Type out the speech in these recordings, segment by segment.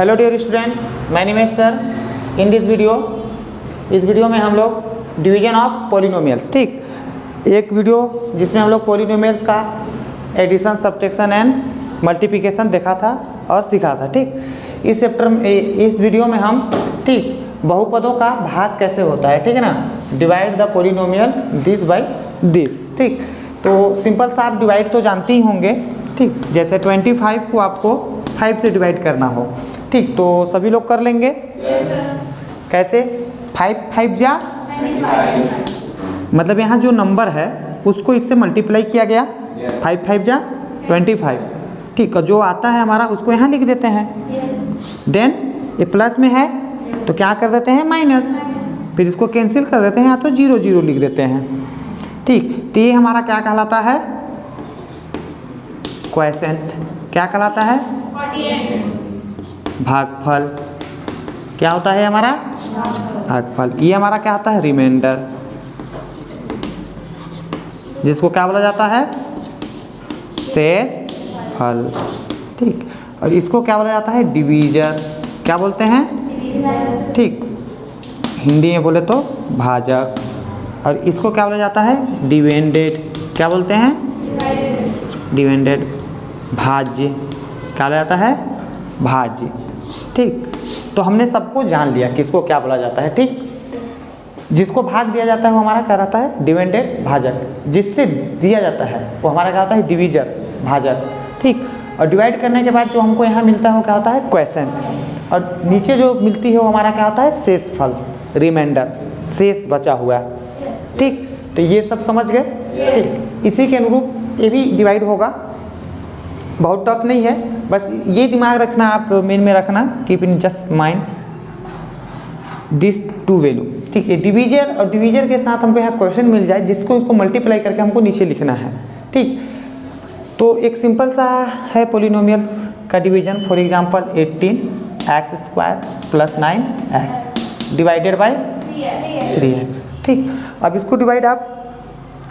Hello dear students, my name is sir. In this video, इस वीडियो में हम लोग डिवीजन ऑफ पॉलिनोमियल्स, ठीक, एक वीडियो जिसमें हम लोग पॉलिनोमियल्स का एडिशन, सब्ट्रैक्शन एंड मल्टीप्लिकेशन देखा था और सीखा था, ठीक। इस चैप्टर में, इस वीडियो में हम, ठीक, बहुपदों का भाग कैसे होता है, ठीक है ना, divide the polynomial this by this, ठीक। तो सिंपल सा आप डिवाइड तो जानते ही होंगे, ठीक, जैसे 25 को आपको 5 से डिवाइड करना हो, ठीक, तो सभी लोग कर लेंगे। कैसे? 5 जा, मतलब यहाँ जो नंबर है उसको इससे मल्टीप्लाई किया गया, 5 जा 25, ठीक, और जो आता है हमारा उसको यहाँ लिख देते हैं। देन ये प्लस में है तो क्या कर देते हैं, माइनस, फिर इसको कैंसिल कर देते हैं या तो 0 0 लिख देते हैं, ठीक। तो ये हमारा क्या कहलाता है, क्वोशिएंट। क्या कहलाता है, भागफल। क्या होता है हमारा, भागफल। ये हमारा क्या होता है, रिमाइंडर, जिसको क्या बोला जाता है, शेषफल, ठीक। और इसको क्या बोला जाता है, डिवीजर। क्या बोलते हैं, ठीक, हिंदी में बोले तो भाजक। और इसको क्या बोला जाता है, डिवाइडेड। क्या बोलते हैं, डिवाइडेड। भाज्य। क्या बोला जाता है, भाज्य, ठीक। तो हमने सबको जान लिया किसको क्या बोला जाता है, ठीक। जिसको भाग दिया जाता है वो हमारा क्या रहता है, डिवाइडेड, भाजक। जिससे दिया जाता है वो हमारा क्या होता है, डिवीजर, भाजक, ठीक। और डिवाइड करने के बाद जो हमको यहाँ मिलता है वो क्या होता है, क्वोशिएंट। और नीचे जो मिलती है वो हमारा क्या होता है, शेषफल, रिमाइंडर, शेष बचा हुआ, ठीक। तो ये सब समझ गए, ठीक। इसी के अनुरूप ये भी डिवाइड होगा, बहुत टफ नहीं है, बस ये दिमाग रखना, आप मेन में रखना, keep in just mind this two value, ठीक है। डिवीजर और डिवीजर के साथ हमको यहाँ क्वेश्चन मिल जाए जिसको इसको मल्टीप्लाई करके हमको नीचे लिखना है, ठीक। तो एक सिंपल सा है पॉलिनोमियल्स का division, for example 18x² + 9x divided by 3x, ठीक। अब इसको डिवाइड आप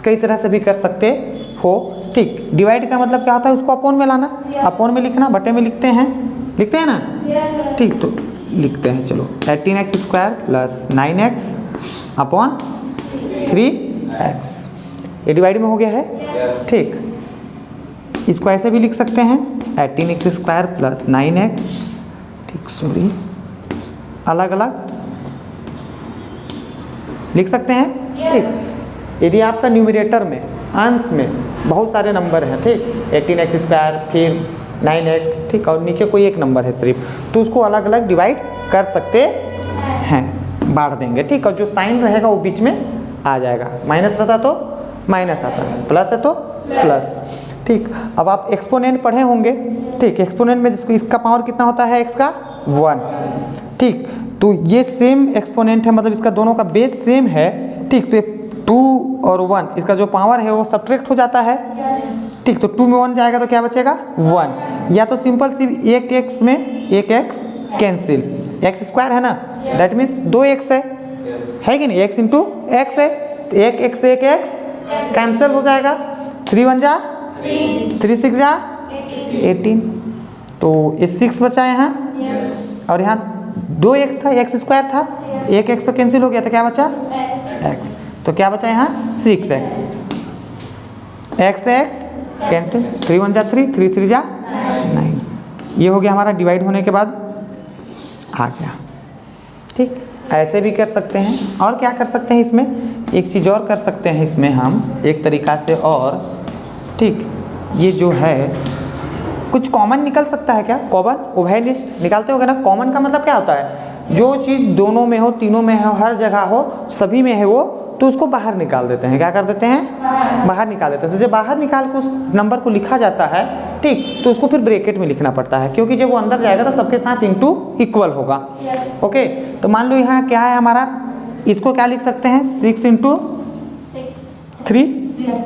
कई तरह से भी कर सकते हो, ठीक। डिवाइड का मतलब क्या होता है, उसको अपोन में लाना, अपोन में लिखना, बटे में लिखते हैं ना, ठीक। तो लिखते हैं, चलो, 18x² + 9x अपॉन 3x, ये डिवाइड में हो गया है, ठीक। इसको ऐसे भी लिख सकते हैं, 18x² + 9x, ठीक, सॉरी, अलग अलग लिख सकते हैं, ठीक। यदि आपका न्यूमरेटर में, अंश में बहुत सारे नंबर हैं, ठीक, 18x², फिर 9x, ठीक, और नीचे कोई एक नंबर है सिर्फ, तो उसको अलग अलग डिवाइड कर सकते हैं, बांट देंगे, ठीक। और जो साइन रहेगा वो बीच में आ जाएगा, माइनस रहता तो माइनस आता है, प्लस है तो प्लस, ठीक। अब आप एक्सपोनेंट पढ़े होंगे, ठीक। एक्सपोनेंट में जिसको, इसका पावर कितना होता है, x का 1, ठीक। तो ये सेम एक्सपोनेंट है, मतलब इसका दोनों का बेस सेम है, ठीक। तो 2 और 1, इसका जो पावर है वो सब्ट्रैक्ट हो जाता है, ठीक। तो 2 में 1 जाएगा तो क्या बचेगा, 1, या तो सिंपल सी एक x में एक x कैंसिल, x² है ना, दैट मीन्स 2x है कि नहीं, x इंटू x है, तो एक x से एक x कैंसिल हो जाएगा, 3 1 जा 3 6 जा 18, तो ये 6 बचा यहाँ, और यहाँ 2x था, x² था, एक x तो कैंसिल हो गया, तो क्या बचा, x, तो क्या बचा यहाँ, 6x, x कैंसिल, 3 1 जा 3 3 3 जा 9, ये हो गया हमारा डिवाइड होने के बाद आ गया, ठीक। ऐसे भी कर सकते हैं, और क्या कर सकते हैं इसमें, एक चीज़ और कर सकते हैं इसमें हम एक तरीका से, और ठीक, ये जो है कुछ कॉमन निकल सकता है, क्या कॉमन, उभय लिस्ट निकालते होगे ना। कॉमन का मतलब क्या होता है, जो चीज़ दोनों में हो, तीनों में हो, हर जगह हो, सभी में है वो, तो उसको बाहर निकाल देते हैं। क्या कर देते हैं, बाहर निकाल देते हैं। तो जब बाहर निकाल के उस नंबर को लिखा जाता है, ठीक, तो उसको फिर ब्रैकेट में लिखना पड़ता है, क्योंकि जब वो अंदर जाएगा तो सबके साथ इंटू इक्वल होगा, ओके। तो मान लो यहाँ क्या है हमारा, इसको क्या लिख सकते हैं, 6 इंटू 3,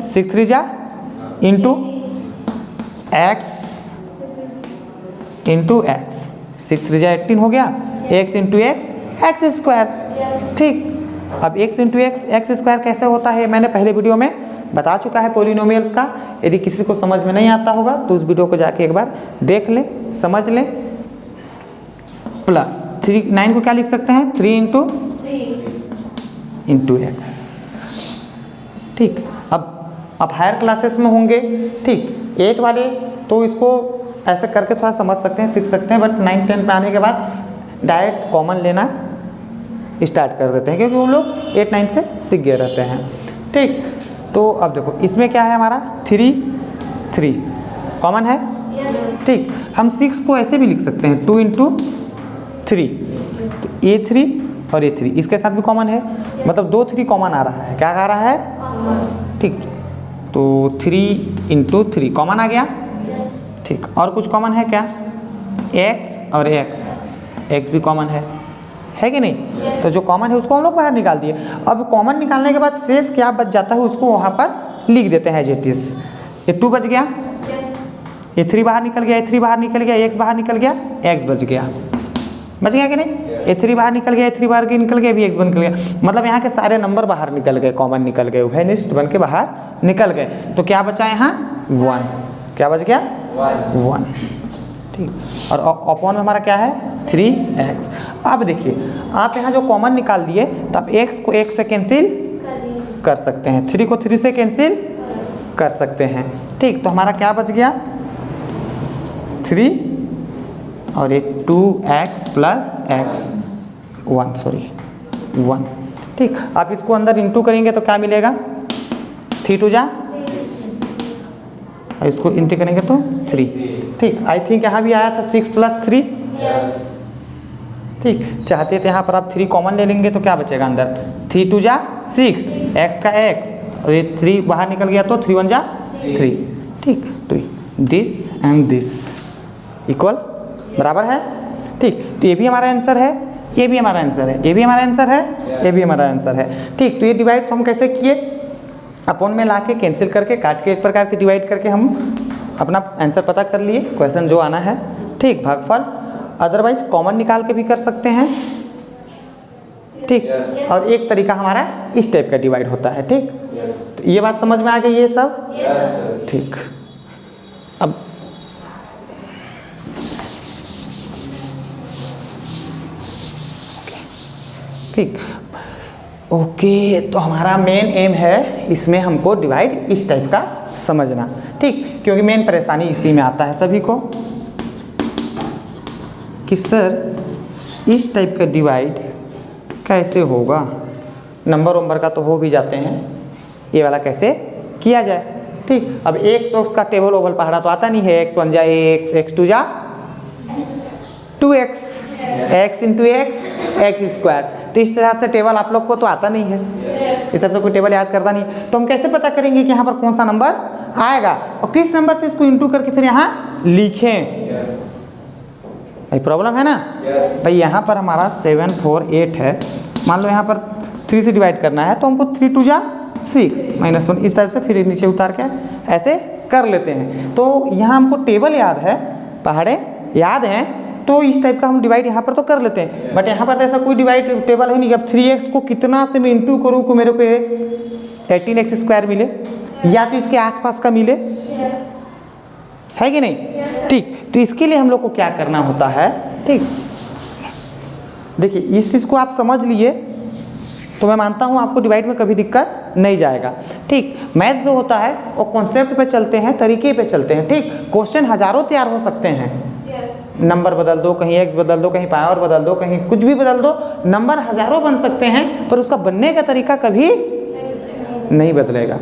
6 3 जा इंटू x इंटू x, 6 3 जा 18 हो गया, x इंटू x² ठीक। अब x इंटू x² कैसे होता है, मैंने पहले वीडियो में बता चुका है पॉलिनोमियल्स का। यदि किसी को समझ में नहीं आता होगा तो उस वीडियो को जाके एक बार देख ले, समझ ले। प्लस 3 9 को क्या लिख सकते हैं 3 इंटू एक्स। ठीक, अब हायर क्लासेस में होंगे, ठीक 8 वाले तो इसको ऐसे करके थोड़ा समझ सकते हैं, सीख सकते हैं, बट 9 10 पे आने के बाद डायरेक्ट कॉमन लेना स्टार्ट कर देते हैं, क्योंकि वो लोग 8 9 से सीख गए रहते हैं। ठीक, तो अब देखो इसमें क्या है हमारा 3 कॉमन है। ठीक, हम 6 को ऐसे भी लिख सकते हैं 2 इंटू 3, तो A3 और A3 इसके साथ भी कॉमन है, मतलब 2 3 कॉमन आ रहा है। क्या आ रहा है? ठीक, तो 3 इंटू 3 कॉमन आ गया। ठीक, और कुछ कॉमन है क्या? x और x भी कॉमन है कि नहीं? तो जो कॉमन है उसको हम लोग बाहर निकाल दिए। अब कॉमन निकालने के बाद शेष क्या बच जाता है उसको वहाँ पर लिख देते हैं एज इट इज। ये 2 बच गया, ये 3 बाहर निकल गया, ये 3 बाहर निकल गया, x बाहर निकल गया, x बच गया कि नहीं? ये 3 बाहर निकल गया, ये 3 बाहर निकल गया, भी x निकल गया, मतलब यहाँ के सारे नंबर बाहर निकल गए, कॉमन निकल गए, उभयनिष्ठ बन के बाहर निकल गए। तो क्या बचा यहाँ 1, क्या बच गया 1। ठीक, और अपॉन में हमारा क्या है 3x। अब देखिए आप यहाँ जो कॉमन निकाल दिए तो आप x को x से कैंसिल कर सकते हैं, 3 को 3 से कैंसिल कर सकते हैं। ठीक, तो हमारा क्या बच गया 3 और ये 2x प्लस x 1। ठीक, आप इसको अंदर इंटू करेंगे तो क्या मिलेगा 3 2 जा, और इसको इंटू करेंगे तो 3। ठीक, आई थिंक यहाँ भी आया था 6 + 3। ठीक, चाहते थे यहाँ पर आप 3 कॉमन ले लेंगे तो क्या बचेगा अंदर 3 2 जा 6, x का x, और ये 3 बाहर निकल गया तो 3 1 जा 3। ठीक, तो दिस एंड दिस इक्वल बराबर है। ठीक, तो ये भी हमारा आंसर है, ये भी हमारा आंसर है, ये भी हमारा आंसर है, ये भी हमारा आंसर है। ठीक, तो ये डिवाइड तो हम कैसे किए, अपॉन में ला के कैंसिल करके काट के एक प्रकार के डिवाइड करके हम अपना आंसर पता कर लिए, क्वेश्चन जो आना है। ठीक, भागफल अदरवाइज कॉमन निकाल के भी कर सकते हैं। ठीक, और एक तरीका हमारा इस टाइप का डिवाइड होता है। ठीक, तो ये बात समझ में आ गई ये सब? ठीक, अब ठीक, ओके, तो हमारा मेन एम है इसमें हमको डिवाइड इस टाइप का समझना। ठीक, क्योंकि मेन परेशानी इसी में आता है सभी को कि सर इस टाइप का डिवाइड कैसे होगा, नंबर का तो हो भी जाते हैं, ये वाला कैसे किया जाए। ठीक, अब एक सौ का टेबल ओबल पहाड़ा तो आता नहीं है, x1 जा x, x2 जा 2x, x into x square. तो इस तरह से टेबल आप लोग को तो आता नहीं है, इस तरह से कोई टेबल याद करता नहीं, तो हम कैसे पता करेंगे कि यहाँ पर कौन सा नंबर आएगा और किस नंबर से इसको इंटू करके फिर यहाँ लिखें? भाई प्रॉब्लम है ना। भाई यहाँ पर हमारा 7 4 8 है, मान लो यहाँ पर 3 से डिवाइड करना है तो हमको 3 2 जा 6 -1 इस टाइप से फिर नीचे उतार के ऐसे कर लेते हैं। तो यहाँ हमको टेबल याद है, पहाड़े याद हैं, तो इस टाइप का हम डिवाइड यहाँ पर तो कर लेते हैं। बट यहाँ पर तो ऐसा कोई डिवाइड टेबल है नहीं। अब 3x को कितना से मैं इंटू करूँ को मेरे को 18x स्क्वायर मिले, या तो इसके आसपास का मिले, है कि नहीं? ठीक, तो इसके लिए हम लोग को क्या करना होता है? ठीक, देखिए इस चीज़ को आप समझ लिए तो मैं मानता हूँ आपको डिवाइड में कभी दिक्कत नहीं जाएगा। ठीक, मैथ जो होता है वो कॉन्सेप्ट पे चलते हैं, तरीके पे चलते हैं। ठीक, क्वेश्चन हजारों तैयार हो सकते हैं, नंबर बदल दो, कहीं x बदल दो, कहीं पावर बदल दो, कहीं कुछ भी बदल दो, नंबर हजारों बन सकते हैं, पर उसका बनने का तरीका कभी नहीं बदलेगा।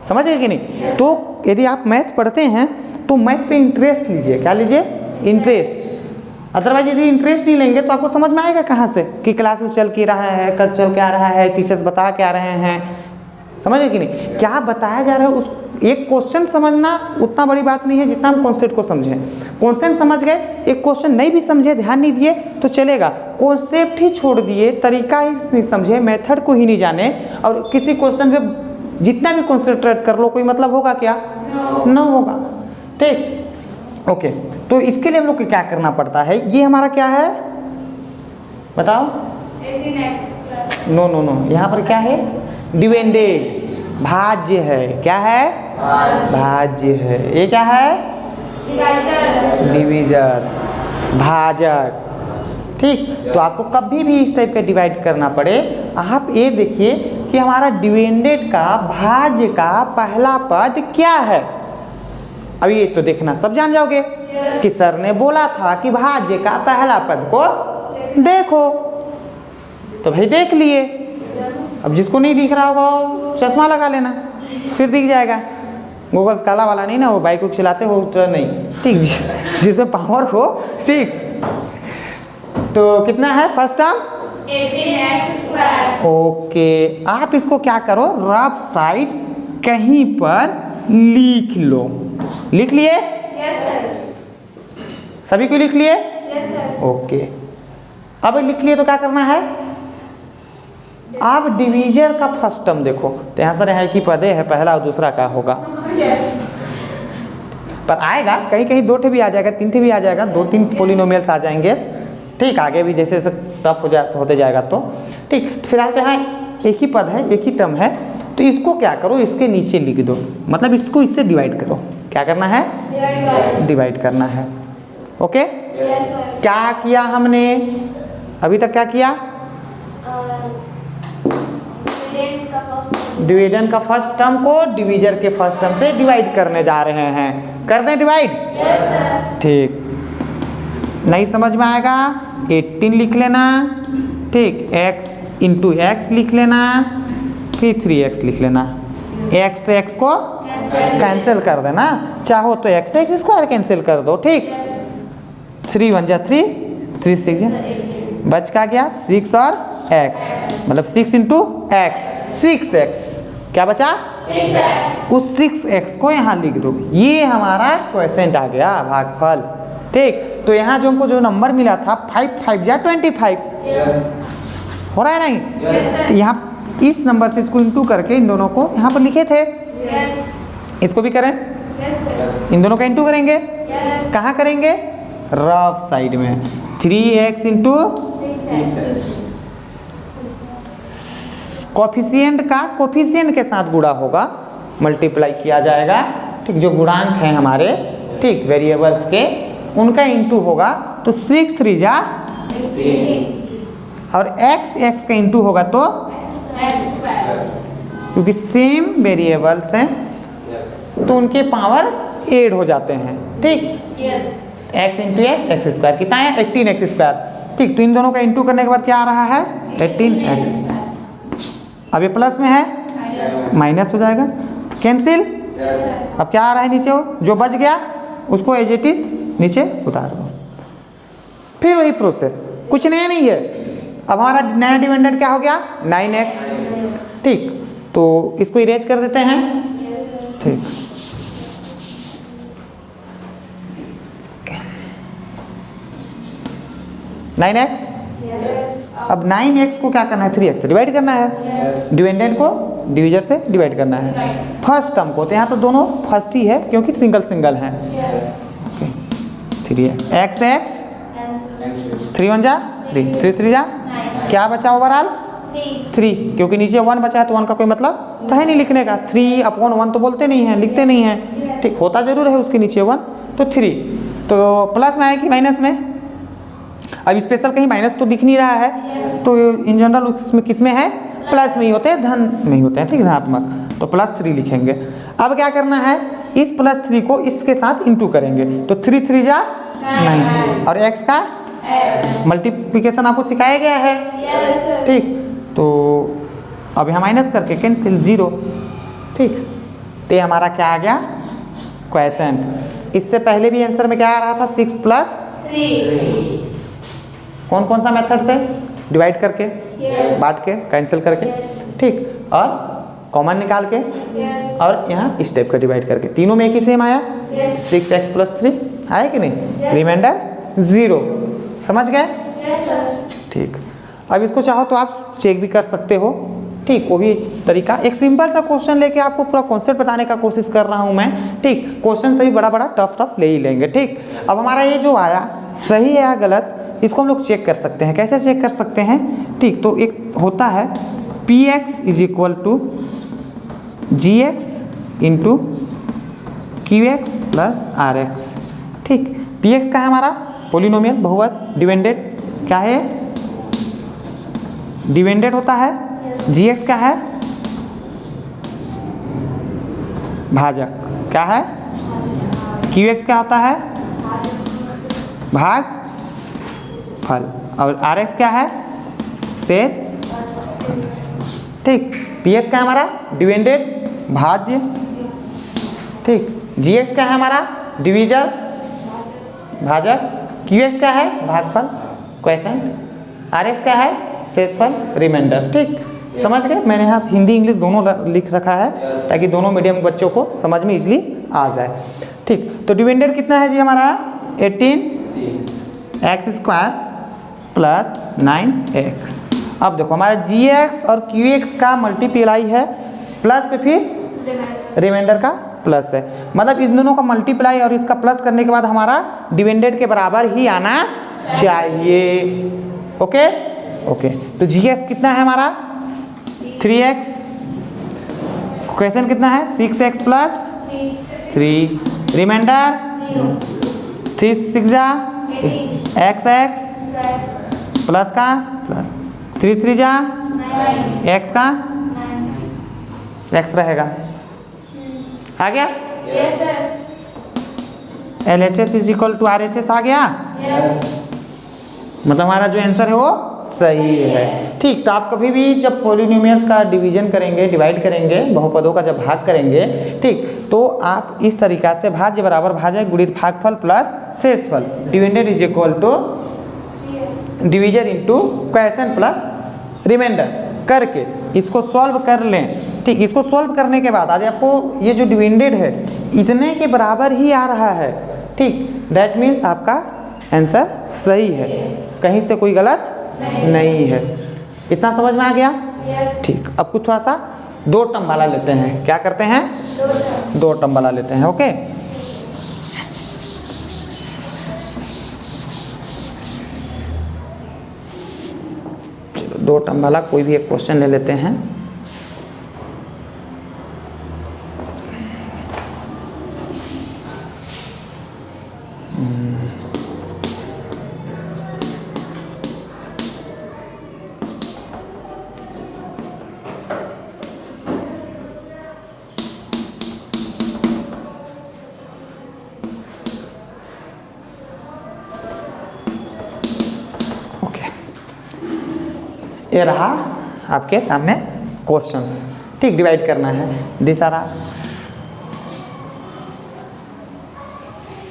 समझ गए कि नहीं? तो यदि आप मैथ्स पढ़ते हैं तो मैथ्स पे इंटरेस्ट लीजिए। क्या लीजिए? इंटरेस्ट। अदरवाइज यदि इंटरेस्ट नहीं लेंगे तो आपको समझ में आएगा कहाँ से कि क्लास में चल के रहा है, कल चल के आ रहा है, टीचर्स बता के आ रहे हैं। समझ गए कि नहीं? क्या बताया जा रहा है, उस एक क्वेश्चन समझना उतना बड़ी बात नहीं है जितना हम कॉन्सेप्ट को समझें। कॉन्सेप्ट समझ गए, एक क्वेश्चन नहीं भी समझे, ध्यान नहीं दिए तो चलेगा, कॉन्सेप्ट ही छोड़ दिए, तरीका ही नहीं समझे, मेथड को ही नहीं जाने, और किसी क्वेश्चन पे जितना भी कॉन्सेंट्रेट कर लो कोई मतलब होगा क्या? न होगा। ठीक, ओके, तो इसके लिए हम लोग को क्या करना पड़ता है? ये हमारा क्या है बताओ? 18x²। नो, यहाँ पर क्या है? डिविडेंड, भाज्य है। क्या है? भाज्य है। ये क्या है? डिवाइजर, डिवीजर, भाजक। ठीक। तो आपको कभी भी इस टाइप का डिवाइड करना पड़े, आप ये देखिए कि हमारा डिविडेंड का भाज्य का पहला पद क्या है। अभी ये तो देखना सब जान जाओगे कि सर ने बोला था कि भाज्य का पहला पद को देखो, तो भाई देख लिए। अब जिसको नहीं दिख रहा होगा वो चश्मा लगा लेना, फिर दिख जाएगा। गूगल काला वाला नहीं ना, वो बाइक को चलाते हो तो नहीं, ठीक, जिसमें पावर हो, ठीक। तो कितना है फर्स्ट टर्म 18x²। ओके, आप इसको क्या करो, रफ साइड कहीं पर लिख लो। लिख लिए? Yes sir. सभी को लिख लिए? Yes sir. ओके, अब लिख लिए तो क्या करना है, आप डिवीजर का फर्स्ट टर्म देखो। तो यहाँ सर है कि पदे है, पहला और दूसरा का होगा, यस। पर आएगा कहीं कहीं 2 ठे भी आ जाएगा, 3 ठे भी आ जाएगा, 2-3 पोलिनोमियल्स आ जाएंगे, ठीक। आगे भी जैसे जैसे टफ होते जाएगा तो ठीक। फिलहाल तो यहाँ एक ही पद है, एक ही टर्म है, तो इसको क्या करो, इसके नीचे लिख दो, मतलब इसको इससे डिवाइड करो। क्या करना है? डिवाइड करना है। Okay, yes sir. क्या किया हमने अभी तक, क्या किया? डिविडेंड का फर्स्ट टर्म को डिवीजर के फर्स्ट टर्म से डिवाइड करने जा रहे हैं। कर दें डिवाइड? Yes sir. ठीक। नहीं समझ में आएगा 18 लिख लेना, ठीक। x इंटू एक्स लिख लेना, फिर 3x लिख लेना। x से x को कैंसिल कर देना, चाहो तो x से x² कैंसिल कर दो, ठीक। 3 1 जा 3, 3 6 जा, बच का गया 6 और x, मतलब 6 इंटू एक्स, 6x। क्या बचा? 6x। उस 6x को यहाँ लिख दो, ये हमारा क्वोशिएंट आ गया, भागफल, ठीक। तो यहाँ जो हमको जो नंबर मिला था 5 5 जा 25, हो रहा है नहीं? तो यहाँ इस नंबर से इसको इंटू करके इन दोनों को यहाँ पर लिखे थे, इसको भी करें, इन दोनों का इंटू करेंगे। कहाँ करेंगे? रफ साइड में। 3x इंटू कोफिशिएंट का कोफिशिएंट के साथ गुणा होगा, मल्टीप्लाई किया जाएगा, ठीक। जो गुणांक हैं हमारे, ठीक, वेरिएबल्स के, उनका इंटू होगा तो 6 3 जा, और x का इंटू होगा तो, क्योंकि सेम वेरिएबल्स हैं तो उनके पावर ऐड हो जाते हैं, ठीक। x इंटू x² कितना है? 18x², ठीक। तो इन दोनों का इंटू करने के बाद क्या आ रहा है? 18x। अब ये प्लस में है, माइनस हो जाएगा, कैंसिल। अब क्या आ रहा है नीचे, जो बच गया उसको एज इट इज नीचे उतार दो। फिर वही प्रोसेस, कुछ नया नहीं है। अब हमारा नया डिविडेंड क्या हो गया? 9x, ठीक। तो इसको इरेज कर देते हैं, ठीक। Nine x. अब 9x को क्या करना है? 3x से डिवाइड करना है। डिविडेंड को डिवीजर से डिवाइड करना है। फर्स्ट टर्म को, तो यहाँ तो दोनों फर्स्ट ही है क्योंकि सिंगल सिंगल है। 3x, x 3 1 जा 3, 3 3 जा, क्या बचा ओवरऑल? 3, क्योंकि नीचे 1 बचा है तो 1 का कोई मतलब तो है नहीं लिखने का। 3/1 तो बोलते नहीं हैं, लिखते नहीं हैं, ठीक। होता जरूर है उसके नीचे 1, तो 3। तो प्लस में है कि माइनस में? अब स्पेशल कहीं माइनस तो दिख नहीं रहा है, तो इन जनरल उसमें किस में है? प्लस में ही होते हैं, धन में ही होते हैं, ठीक, धनात्मक। तो +3 लिखेंगे। अब क्या करना है? इस +3 को इसके साथ इंटू करेंगे, तो 3 3 जा 9, और x का मल्टीप्लिकेशन आपको सिखाया गया है, ठीक। तो अब यहाँ माइनस करके कैंसिल 0, ठीक। तो ये हमारा क्या आ गया? क्वोशिएंट। इससे पहले भी आंसर में क्या आ रहा था? 6 + 3। कौन कौन सा मेथड से? डिवाइड करके, बांट के, कैंसिल करके, ठीक, और कॉमन निकाल के, और यहाँ इस टाइप का डिवाइड करके। तीनों में एक ही सेम आया, 6x + 3 आया कि नहीं? रिमाइंडर 0। समझ गए? ठीक। अब इसको चाहो तो आप चेक भी कर सकते हो, ठीक। वो भी तरीका, एक सिंपल सा क्वेश्चन लेके आपको पूरा कॉन्सेप्ट बताने का कोशिश कर रहा हूँ मैं, ठीक। क्वेश्चन सभी बड़ा बड़ा टफ ले ही लेंगे, ठीक। अब हमारा ये जो आया सही है या गलत, इसको हम लोग चेक कर सकते हैं। कैसे चेक कर सकते हैं? ठीक, तो एक होता है px = gx × qx + rx, ठीक। px का है हमारा पोलिनोमियल बहुपद डिविडेंड, क्या है, डिविडेंड होता है। GX क्या है, भाजक। क्या है, QX क्या होता है, भाग फल। और RX क्या है, शेष। ठीक, PS क्या है हमारा, डिविडेंड भाज्य। ठीक, GX क्या है हमारा, डिवीजर भाजक। QX क्या है, भागफल क्वोशिएंट। RX क्या है, शेषफल रिमाइंडर। ठीक, समझ गए। मैंने यहाँ हिंदी इंग्लिश दोनों लिख रखा है ताकि दोनों मीडियम के बच्चों को समझ में इजली आ जाए। ठीक, तो डिविडेंड कितना है जी हमारा, 18x² प्लस 9x। अब देखो हमारा GX और QX का मल्टीप्लाई है, प्लस पे फिर रिमाइंडर का प्लस है। मतलब इन दोनों का मल्टीप्लाई और इसका प्लस करने के बाद हमारा डिविडेंड के बराबर ही आना चाहिए। ओके ओके, तो GX कितना है हमारा, 3x। क्वेश्चन कितना है, 6x प्लस 3। रिमाइंडर 3 6 जा XX प्लस का प्लस 3 3 जा x का x रहेगा। आ गया, Yes sir. LHS is equal to RHS आ गया। मतलब हमारा जो आंसर है वो सही है। ठीक, तो आप कभी भी जब पॉलिनोमियल्स का डिवीजन करेंगे, डिवाइड करेंगे, बहुपदों का जब भाग करेंगे, ठीक, तो आप इस तरीका से भाज्य बराबर भाजक गुणित भागफल प्लस शेषफल, dividend is equal to divisor into quotient plus remainder करके इसको सॉल्व कर लें। ठीक, इसको सॉल्व करने के बाद आज आपको ये जो डिविडेंड है इतने के बराबर ही आ रहा है। ठीक, दैट मीन्स आपका आंसर सही है, कहीं से कोई गलत नहीं है। इतना समझ में आ गया। Yes. ठीक, अब कुछ थोड़ा सा 2 टर्म वाला लेते हैं। क्या करते हैं, 2 टर्म वाला लेते हैं। ओके, चलो 2 टर्म वाला कोई भी एक क्वेश्चन ले लेते हैं। ये रहा आपके सामने क्वेश्चंस। ठीक, डिवाइड करना है। दिस आर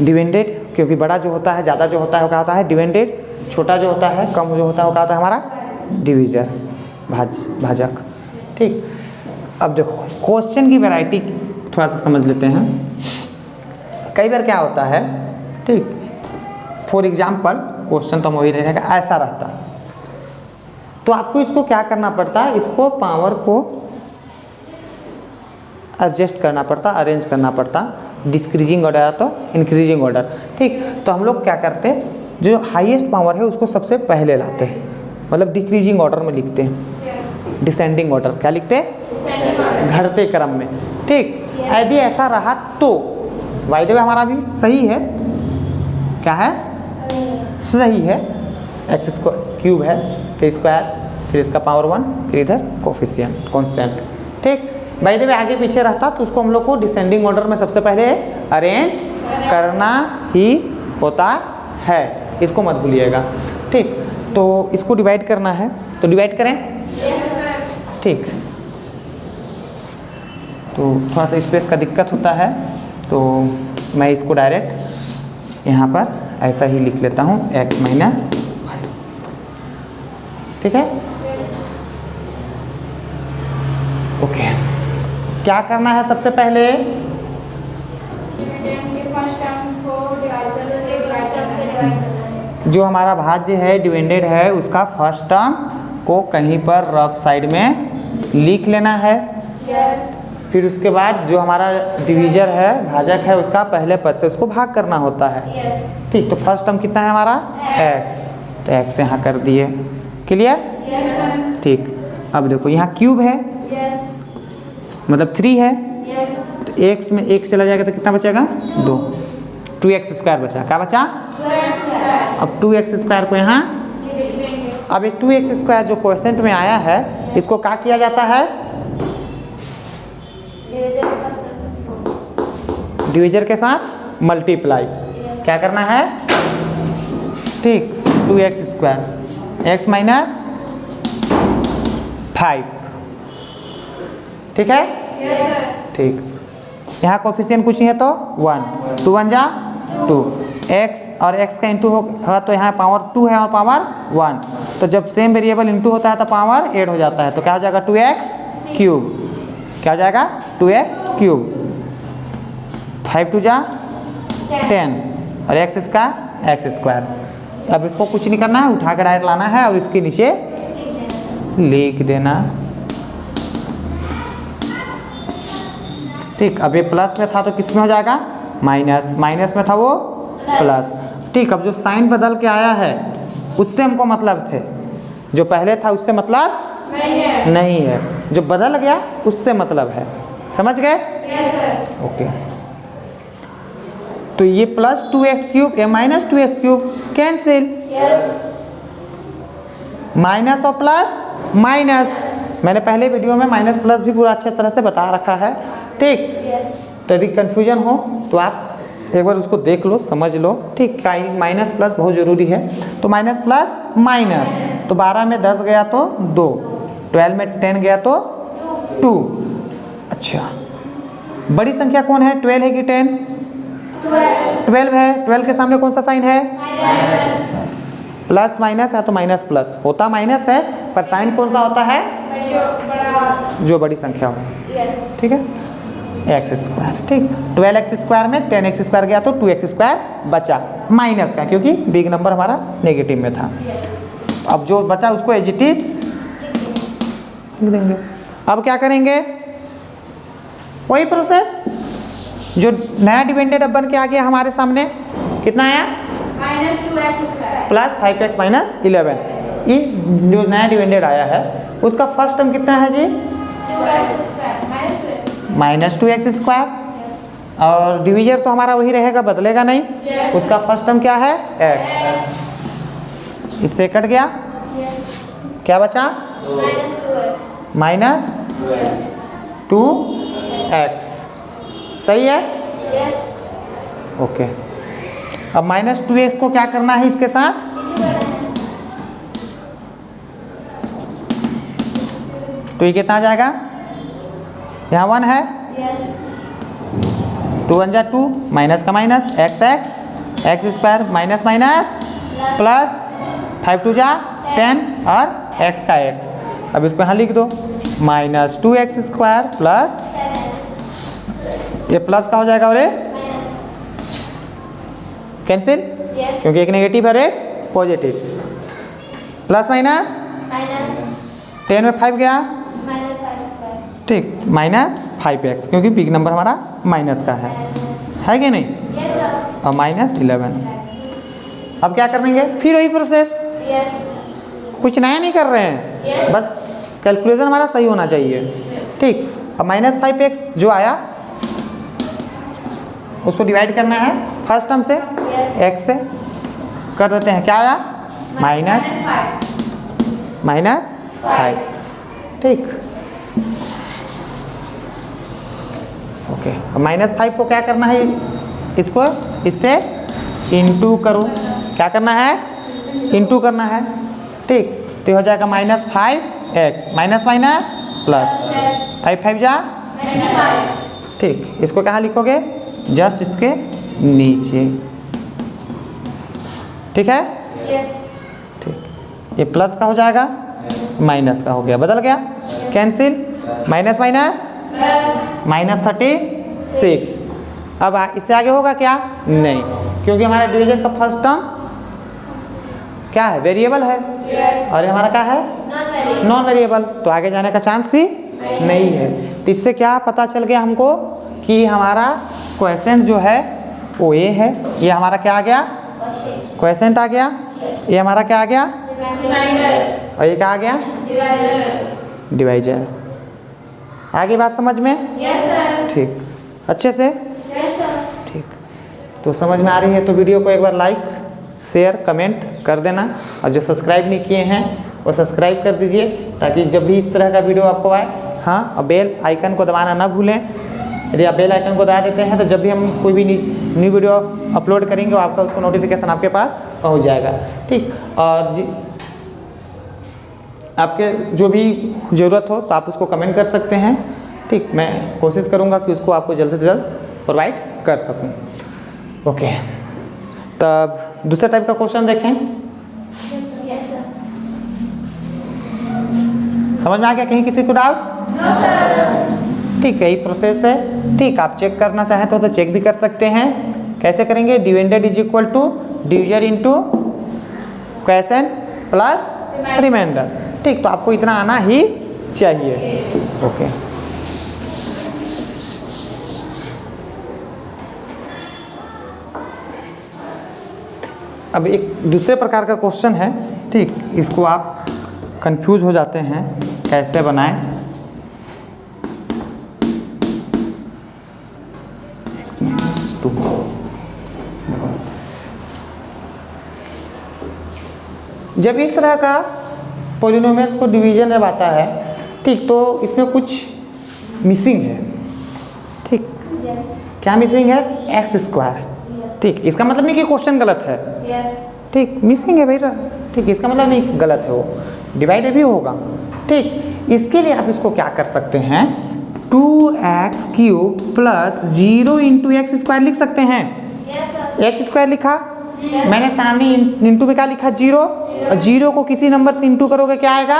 डिविडेंड, क्योंकि बड़ा जो होता है, ज़्यादा जो होता है वो क्या होता है डिविडेंड, छोटा जो होता है, कम जो होता है वो क्या होता है हमारा डिवीजर भाजक। ठीक, अब देखो क्वेश्चन की वैरायटी थोड़ा सा समझ लेते हैं। कई बार क्या होता है, ठीक, फॉर एग्जाम्पल क्वेश्चन तो वही रहेगा, ऐसा रहता तो आपको इसको क्या करना पड़ता है, इसको पावर को एडजस्ट करना पड़ता, अरेंज करना पड़ता, डिक्रीजिंग ऑर्डर तो इंक्रीजिंग ऑर्डर। ठीक, तो हम लोग क्या करते, जो हाईएस्ट पावर है उसको सबसे पहले लाते हैं, मतलब डिक्रीजिंग ऑर्डर में लिखते हैं, डिसेंडिंग ऑर्डर क्या लिखते हैं, घटते क्रम में। ठीक, यदि ऐसा रहा तो बाय द वे हमारा भी सही है। क्या है, सही है। एक्स क्यूब है, फिर स्क्वायर, फिर इसका पावर 1, फिर इधर कोफिशिएंट कांस्टेंट। ठीक, बाय द वे आगे पीछे रहता तो उसको हम लोग को डिसेंडिंग ऑर्डर में सबसे पहले अरेंज करना ही होता है, इसको मत भूलिएगा। ठीक, तो इसको डिवाइड करना है तो डिवाइड करें। ठीक, तो थोड़ा सा स्पेस का दिक्कत होता है तो मैं इसको डायरेक्ट यहाँ पर ऐसा ही लिख लेता हूँ, x माइनस। ठीक है, ओके। क्या करना है सबसे पहले, जो हमारा भाज्य है डिविडेंड है उसका फर्स्ट टर्म को कहीं पर रफ साइड में लिख लेना है। फिर उसके बाद जो हमारा डिवीजर है, भाजक है, उसका पहले पद से उसको भाग करना होता है। ठीक, तो फर्स्ट टर्म कितना है हमारा x, तो x यहाँ कर दिए। क्लियर। ठीक, अब देखो यहाँ क्यूब है, मतलब 3 है, तो x में 1 चला जाएगा तो कितना बचेगा 2, 2x स्क्वायर बचा। क्या बचा, अब 2x स्क्वायर को यहाँ अब ये 2x² जो क्वेश्चन में आया है इसको क्या किया जाता है? डिवीजर के साथ मल्टीप्लाई क्या करना है? ठीक, 2x², x माइनस 5, ठीक है? ठीक, यहाँ कोफिशिएंट कुछ नहीं है तो 1, 2 1 जा 2, x और x का इंटू होगा तो यहाँ पावर 2 है और पावर 1, तो जब सेम वेरिएबल इंटू होता है तो पावर ऐड हो जाता है, तो क्या हो जाएगा? 2x cube. क्या हो जाएगा? 2x cube. 5 2 जा 10 और x इसका x²। अब इसको कुछ नहीं करना है, उठा कर डायरेक्ट लाना है और इसके नीचे लिख देना। ठीक, अब ये प्लस में था तो किस में हो जाएगा? माइनस, माइनस में था वो प्लस। ठीक, अब जो साइन बदल के आया है उससे हमको मतलब थे, जो पहले था उससे मतलब नहीं है, जो बदल गया उससे मतलब है। समझ गए? ओके, तो ये प्लस 2x³ ये माइनस 2x³ कैंसिल, माइनस और प्लस माइनस। मैंने पहले वीडियो में माइनस प्लस भी पूरा अच्छे तरह से बता रखा है। ठीक, तो यदि कन्फ्यूजन हो तो आप एक बार उसको देख लो, समझ लो। ठीक, माइनस प्लस बहुत ज़रूरी है। तो माइनस प्लस माइनस, तो 12 में 10 गया तो 2, 12 में 10 गया तो 2। अच्छा, बड़ी संख्या कौन है? 12 है कि 10? 12 है। 12 के सामने कौन सा साइन है? प्लस माइनस है तो माइनस प्लस होता माइनस है, पर साइन कौन सा होता है? जो बड़ी संख्या हो। ठीक है, x²। ठीक, 12x² में 10x² गया तो 2x² बचा माइनस का, क्योंकि बिग नंबर हमारा नेगेटिव में था। अब जो बचा उसको एज इट इज लिख देंगे। अब क्या करेंगे? वही प्रोसेस जो नया डिपेंडेंट अब बन के आ गया हमारे सामने। कितना आया? Plus 5x minus 11। इस जो नया डिपेंडेंट आया है उसका फर्स्ट टर्म कितना है जी? Minus 2x²। और डिवीजर तो हमारा वही रहेगा, बदलेगा नहीं। उसका फर्स्ट टर्म क्या है? x। इससे कट गया, क्या बचा? Minus 2x। सही है? ओके, अब माइनस 2x को क्या करना है इसके साथ? तो ये कितना आ जाएगा? यहाँ 1 है, 2 1 जा 2, माइनस का minus, x² minus minus plus 5 2 जा 10 और x का x। अब इसको यहाँ लिख दो, माइनस 2x² प्लस, ये प्लस का हो जाएगा और ये कैंसिल, क्योंकि एक नेगेटिव है और एक पॉजिटिव। प्लस माइनस 10 में 5 गया, ठीक, माइनस 5x, क्योंकि बिग नंबर हमारा माइनस का है कि नहीं? और माइनस 11। अब क्या करेंगे? फिर वही प्रोसेस, कुछ नया नहीं कर रहे हैं, बस कैलकुलेशन हमारा सही होना चाहिए। ठीक, अब माइनस 5x जो आया उसको डिवाइड करना है फर्स्ट टर्म से, x से कर देते हैं। क्या आया? माइनस 5। ठीक, ओके, अब माइनस 5 को क्या करना है? इसको इससे इंटू करो। क्या करना है? इंटू करना है। ठीक, तो हो जाएगा minus 5x minus minus plus 5 5 जा। ठीक, इसको कहाँ लिखोगे? जस्ट इसके नीचे। ठीक है? ठीक, ये प्लस का हो जाएगा, माइनस का हो गया, बदल गया, कैंसिल, माइनस माइनस माइनस 36। अब इससे आगे होगा क्या? नहीं, क्योंकि हमारा डिवीजन का फर्स्ट टर्म क्या है? वेरिएबल है, और ये हमारा क्या है? नॉन वेरिएबल, तो आगे जाने का चांस ही नहीं है। तो इससे क्या पता चल गया हमको कि हमारा क्वेश्चन जो है वो ये है। ये हमारा क्या आ गया? क्वेश्चन आ गया। ये हमारा क्या आ गया? और ये क्या आ गया? डिवाइजर। आगे बात समझ में? ठीक, अच्छे से? ठीक, तो समझ में आ रही है तो वीडियो को एक बार लाइक शेयर कमेंट कर देना, और जो सब्सक्राइब नहीं किए हैं वो सब्सक्राइब कर दीजिए ताकि जब भी इस तरह का वीडियो आपको आए, हाँ, और बेल आइकन को दबाना ना भूलें। यदि आप बेल आइकन को दबा देते हैं तो जब भी हम कोई भी न्यू वीडियो अपलोड करेंगे वो आपका उसको नोटिफिकेशन आपके पास पहुंच जाएगा, ठीक। और आपके जो भी ज़रूरत हो तो आप उसको कमेंट कर सकते हैं, ठीक। मैं कोशिश करूंगा कि उसको आपको जल्द से जल्द प्रोवाइड कर सकूं। ओके, तब दूसरे टाइप का क्वेश्चन देखें। Yes, sir. समझ में आ गया कहीं किसी को डाउट? No, sir. ठीक, यही प्रोसेस है, ठीक। आप चेक करना चाहें तो चेक भी कर सकते हैं। कैसे करेंगे? Dividend is equal to divisor into quotient plus remainder, ठीक। तो आपको इतना आना ही चाहिए। ओके, अब एक दूसरे प्रकार का क्वेश्चन है, ठीक। इसको आप कंफ्यूज हो जाते हैं कैसे बनाएं। जब इस तरह का पॉलिनोमियल्स को डिवीजन जब आता है, ठीक, तो इसमें कुछ मिसिंग है, ठीक। Yes. क्या मिसिंग है? X square, Yes. ठीक। इसका मतलब नहीं कि क्वेश्चन गलत है, Yes. ठीक, मिसिंग है भाई, ठीक। इसका मतलब नहीं गलत है, वो डिवाइड भी होगा, ठीक। इसके लिए आप इसको क्या कर सकते हैं? 2x³ plus 0 into x square लिख सकते हैं। Yes, sir. एक्स स्क्वायर लिखा, Yes. मैंने सामने इंटू में क्या लिखा? 0, और 0 को किसी नंबर से इंटू करोगे क्या आएगा?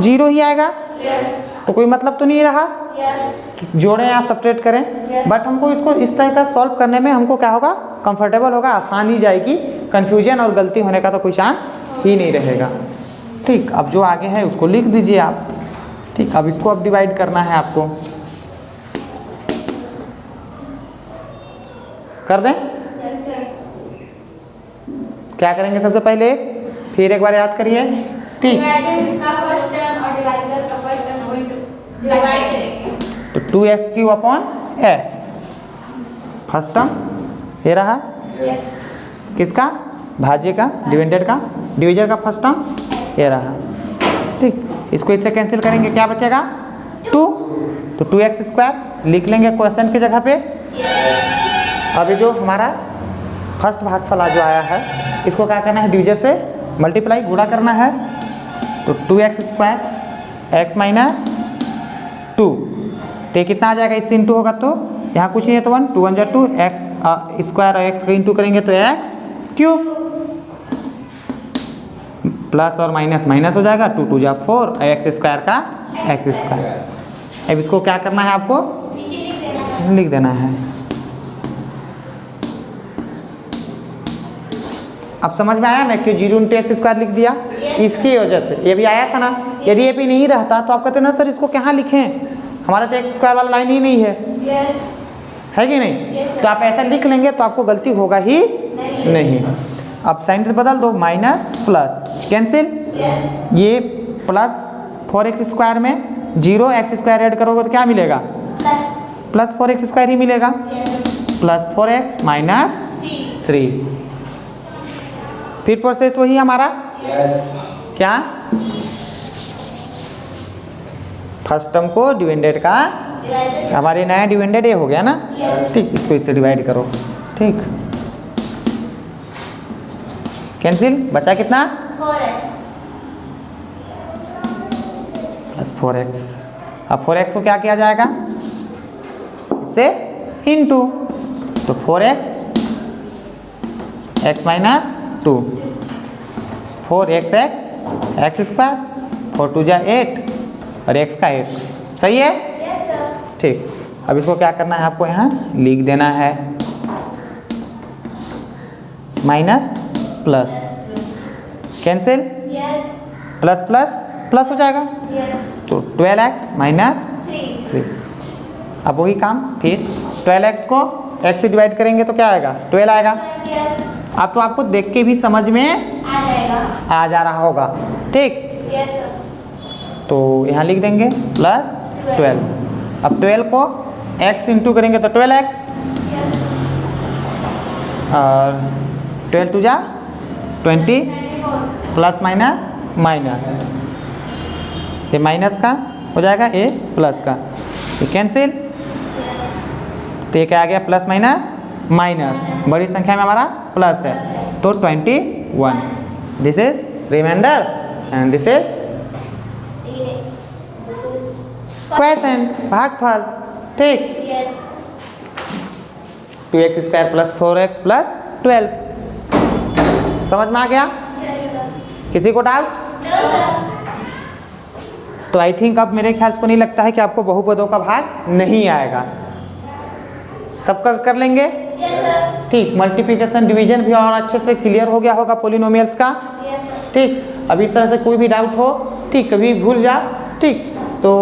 0 ही आएगा। Yes. तो कोई मतलब तो नहीं रहा Yes. जोड़ें या सब्ट्रैक्ट करें, Yes. बट हमको इसको इस तरह का सॉल्व करने में हमको क्या होगा? कंफर्टेबल होगा, आसान ही जाएगी, कंफ्यूजन और गलती होने का तो कोई चांस ही नहीं रहेगा, ठीक। अब जो आगे है उसको लिख दीजिए आप, ठीक। अब इसको अब डिवाइड करना है आपको, कर दें? Yes, sir. क्या करेंगे सबसे पहले? फिर एक बार याद करिए, ठीक। Dividend का first term और divisor का first term going to divide करेंगे। तो 2x³ upon x, first term ये रहा, Yes. किसका? भाज्य का, डिविडेंड का, डिवीजर का फर्स्ट टर्म ये रहा, ठीक। इसको इससे कैंसिल करेंगे, क्या बचेगा? 2, तो 2x² लिख लेंगे क्वेश्चन की जगह पे। अभी जो हमारा फर्स्ट भागफल जो आया है इसको क्या करना है? डिवीजर से मल्टीप्लाई, गुणा करना है, तो 2x² x माइनस 2, तो ये कितना आ जाएगा? इससे इंटू होगा तो यहाँ कुछ नहीं है तो 1, 2 1 2, x स्क्वायर और x का इंटू करेंगे तो x³ प्लस और माइनस माइनस हो जाएगा, 2 2 4, x स्क्वायर का x²। अब इसको क्या करना है आपको? नीचे लिख देना है। लिख देना है। अब समझ में आया मैं क्यों 0 इंटू x² लिख दिया? इसकी वजह से। ये भी आया था ना, यदि ये भी नहीं रहता तो आप कहते ना सर इसको कहाँ लिखें, हमारा तो x² वाला लाइन ही नहीं है, Yes. है कि नहीं? Yes, तो आप ऐसा लिख लेंगे तो आपको गलती होगा ही नहीं। अब साइन बदल दो, माइनस प्लस कैंसिल, Yes. ये प्लस 4x² में 0 x² ऐड करोगे तो क्या मिलेगा? Plus. प्लस 4x² ही मिलेगा, Yes. Plus 4x minus 3. 3। फिर प्रोसेस वही हमारा, Yes. क्या? फर्स्ट टर्म को डिविडेंड का, Divided. हमारे नया डिविडेंड ये हो गया ना, Yes. ठीक। इसको इससे डिवाइड करो, ठीक। कैंसिल, बचा कितना? 4x. Plus 4x। अब 4x को क्या किया जाएगा? इससे इनटू, तो 4x x minus 2, 4x x², 4 2 8 और x का x, सही है, Yes, sir. ठीक। अब इसको क्या करना है आपको? यहाँ लिख देना है, minus plus cancel, Yes. Plus plus plus हो जाएगा, Yes. तो 12x माइनस 3. 3। अब वही काम, फिर 12x को x से डिवाइड करेंगे तो क्या आएगा? 12 आएगा। Yes. अब तो आपको देख के भी समझ में आ जाएगा। आ जा रहा होगा, ठीक। Yes, sir. तो यहाँ लिख देंगे प्लस 12। अब 12 को x इंटू करेंगे तो 12x, Yes. और 12 टू जा 20 प्लस माइनस माइनस, ये माइनस का हो जाएगा, ये प्लस का, ये कैंसिल, तो ये क्या आ गया प्लस माइनस माइनस, बड़ी संख्या में हमारा प्लस है तो 21। This is remainder and this is quotient, भागफल। ठीक, 2x square plus 4x plus 12, समझ में आ गया? किसी को डाउट? तो आई थिंक अब मेरे ख्याल से को नहीं लगता है कि आपको बहुपदों का भाग नहीं आएगा, सबका कर लेंगे। ठीक, मल्टीप्लिकेशन डिवीजन भी और अच्छे से क्लियर हो गया होगा पॉलिनोमियल्स का। ठीक, अब इस तरह से कोई भी डाउट हो, ठीक, कभी भूल जा, ठीक, तो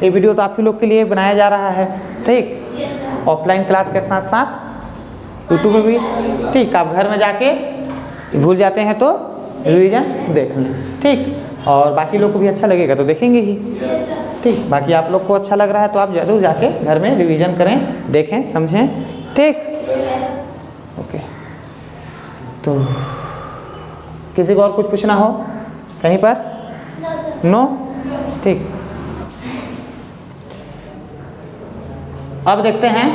ये वीडियो तो आप ही लोग के लिए बनाया जा रहा है। ठीक, ऑफलाइन क्लास के साथ साथ यूट्यूब में भी। ठीक, आप घर में जाके भूल जाते हैं तो रिवीजन देख लें। ठीक, और बाकी लोग को भी अच्छा लगेगा तो देखेंगे ही। ठीक, बाकी आप लोग को अच्छा लग रहा है तो आप जरूर जाके घर में रिवीजन करें, देखें, समझें। ठीक, ओके, तो किसी को और कुछ पूछना हो कहीं पर? नो? ठीक, अब देखते हैं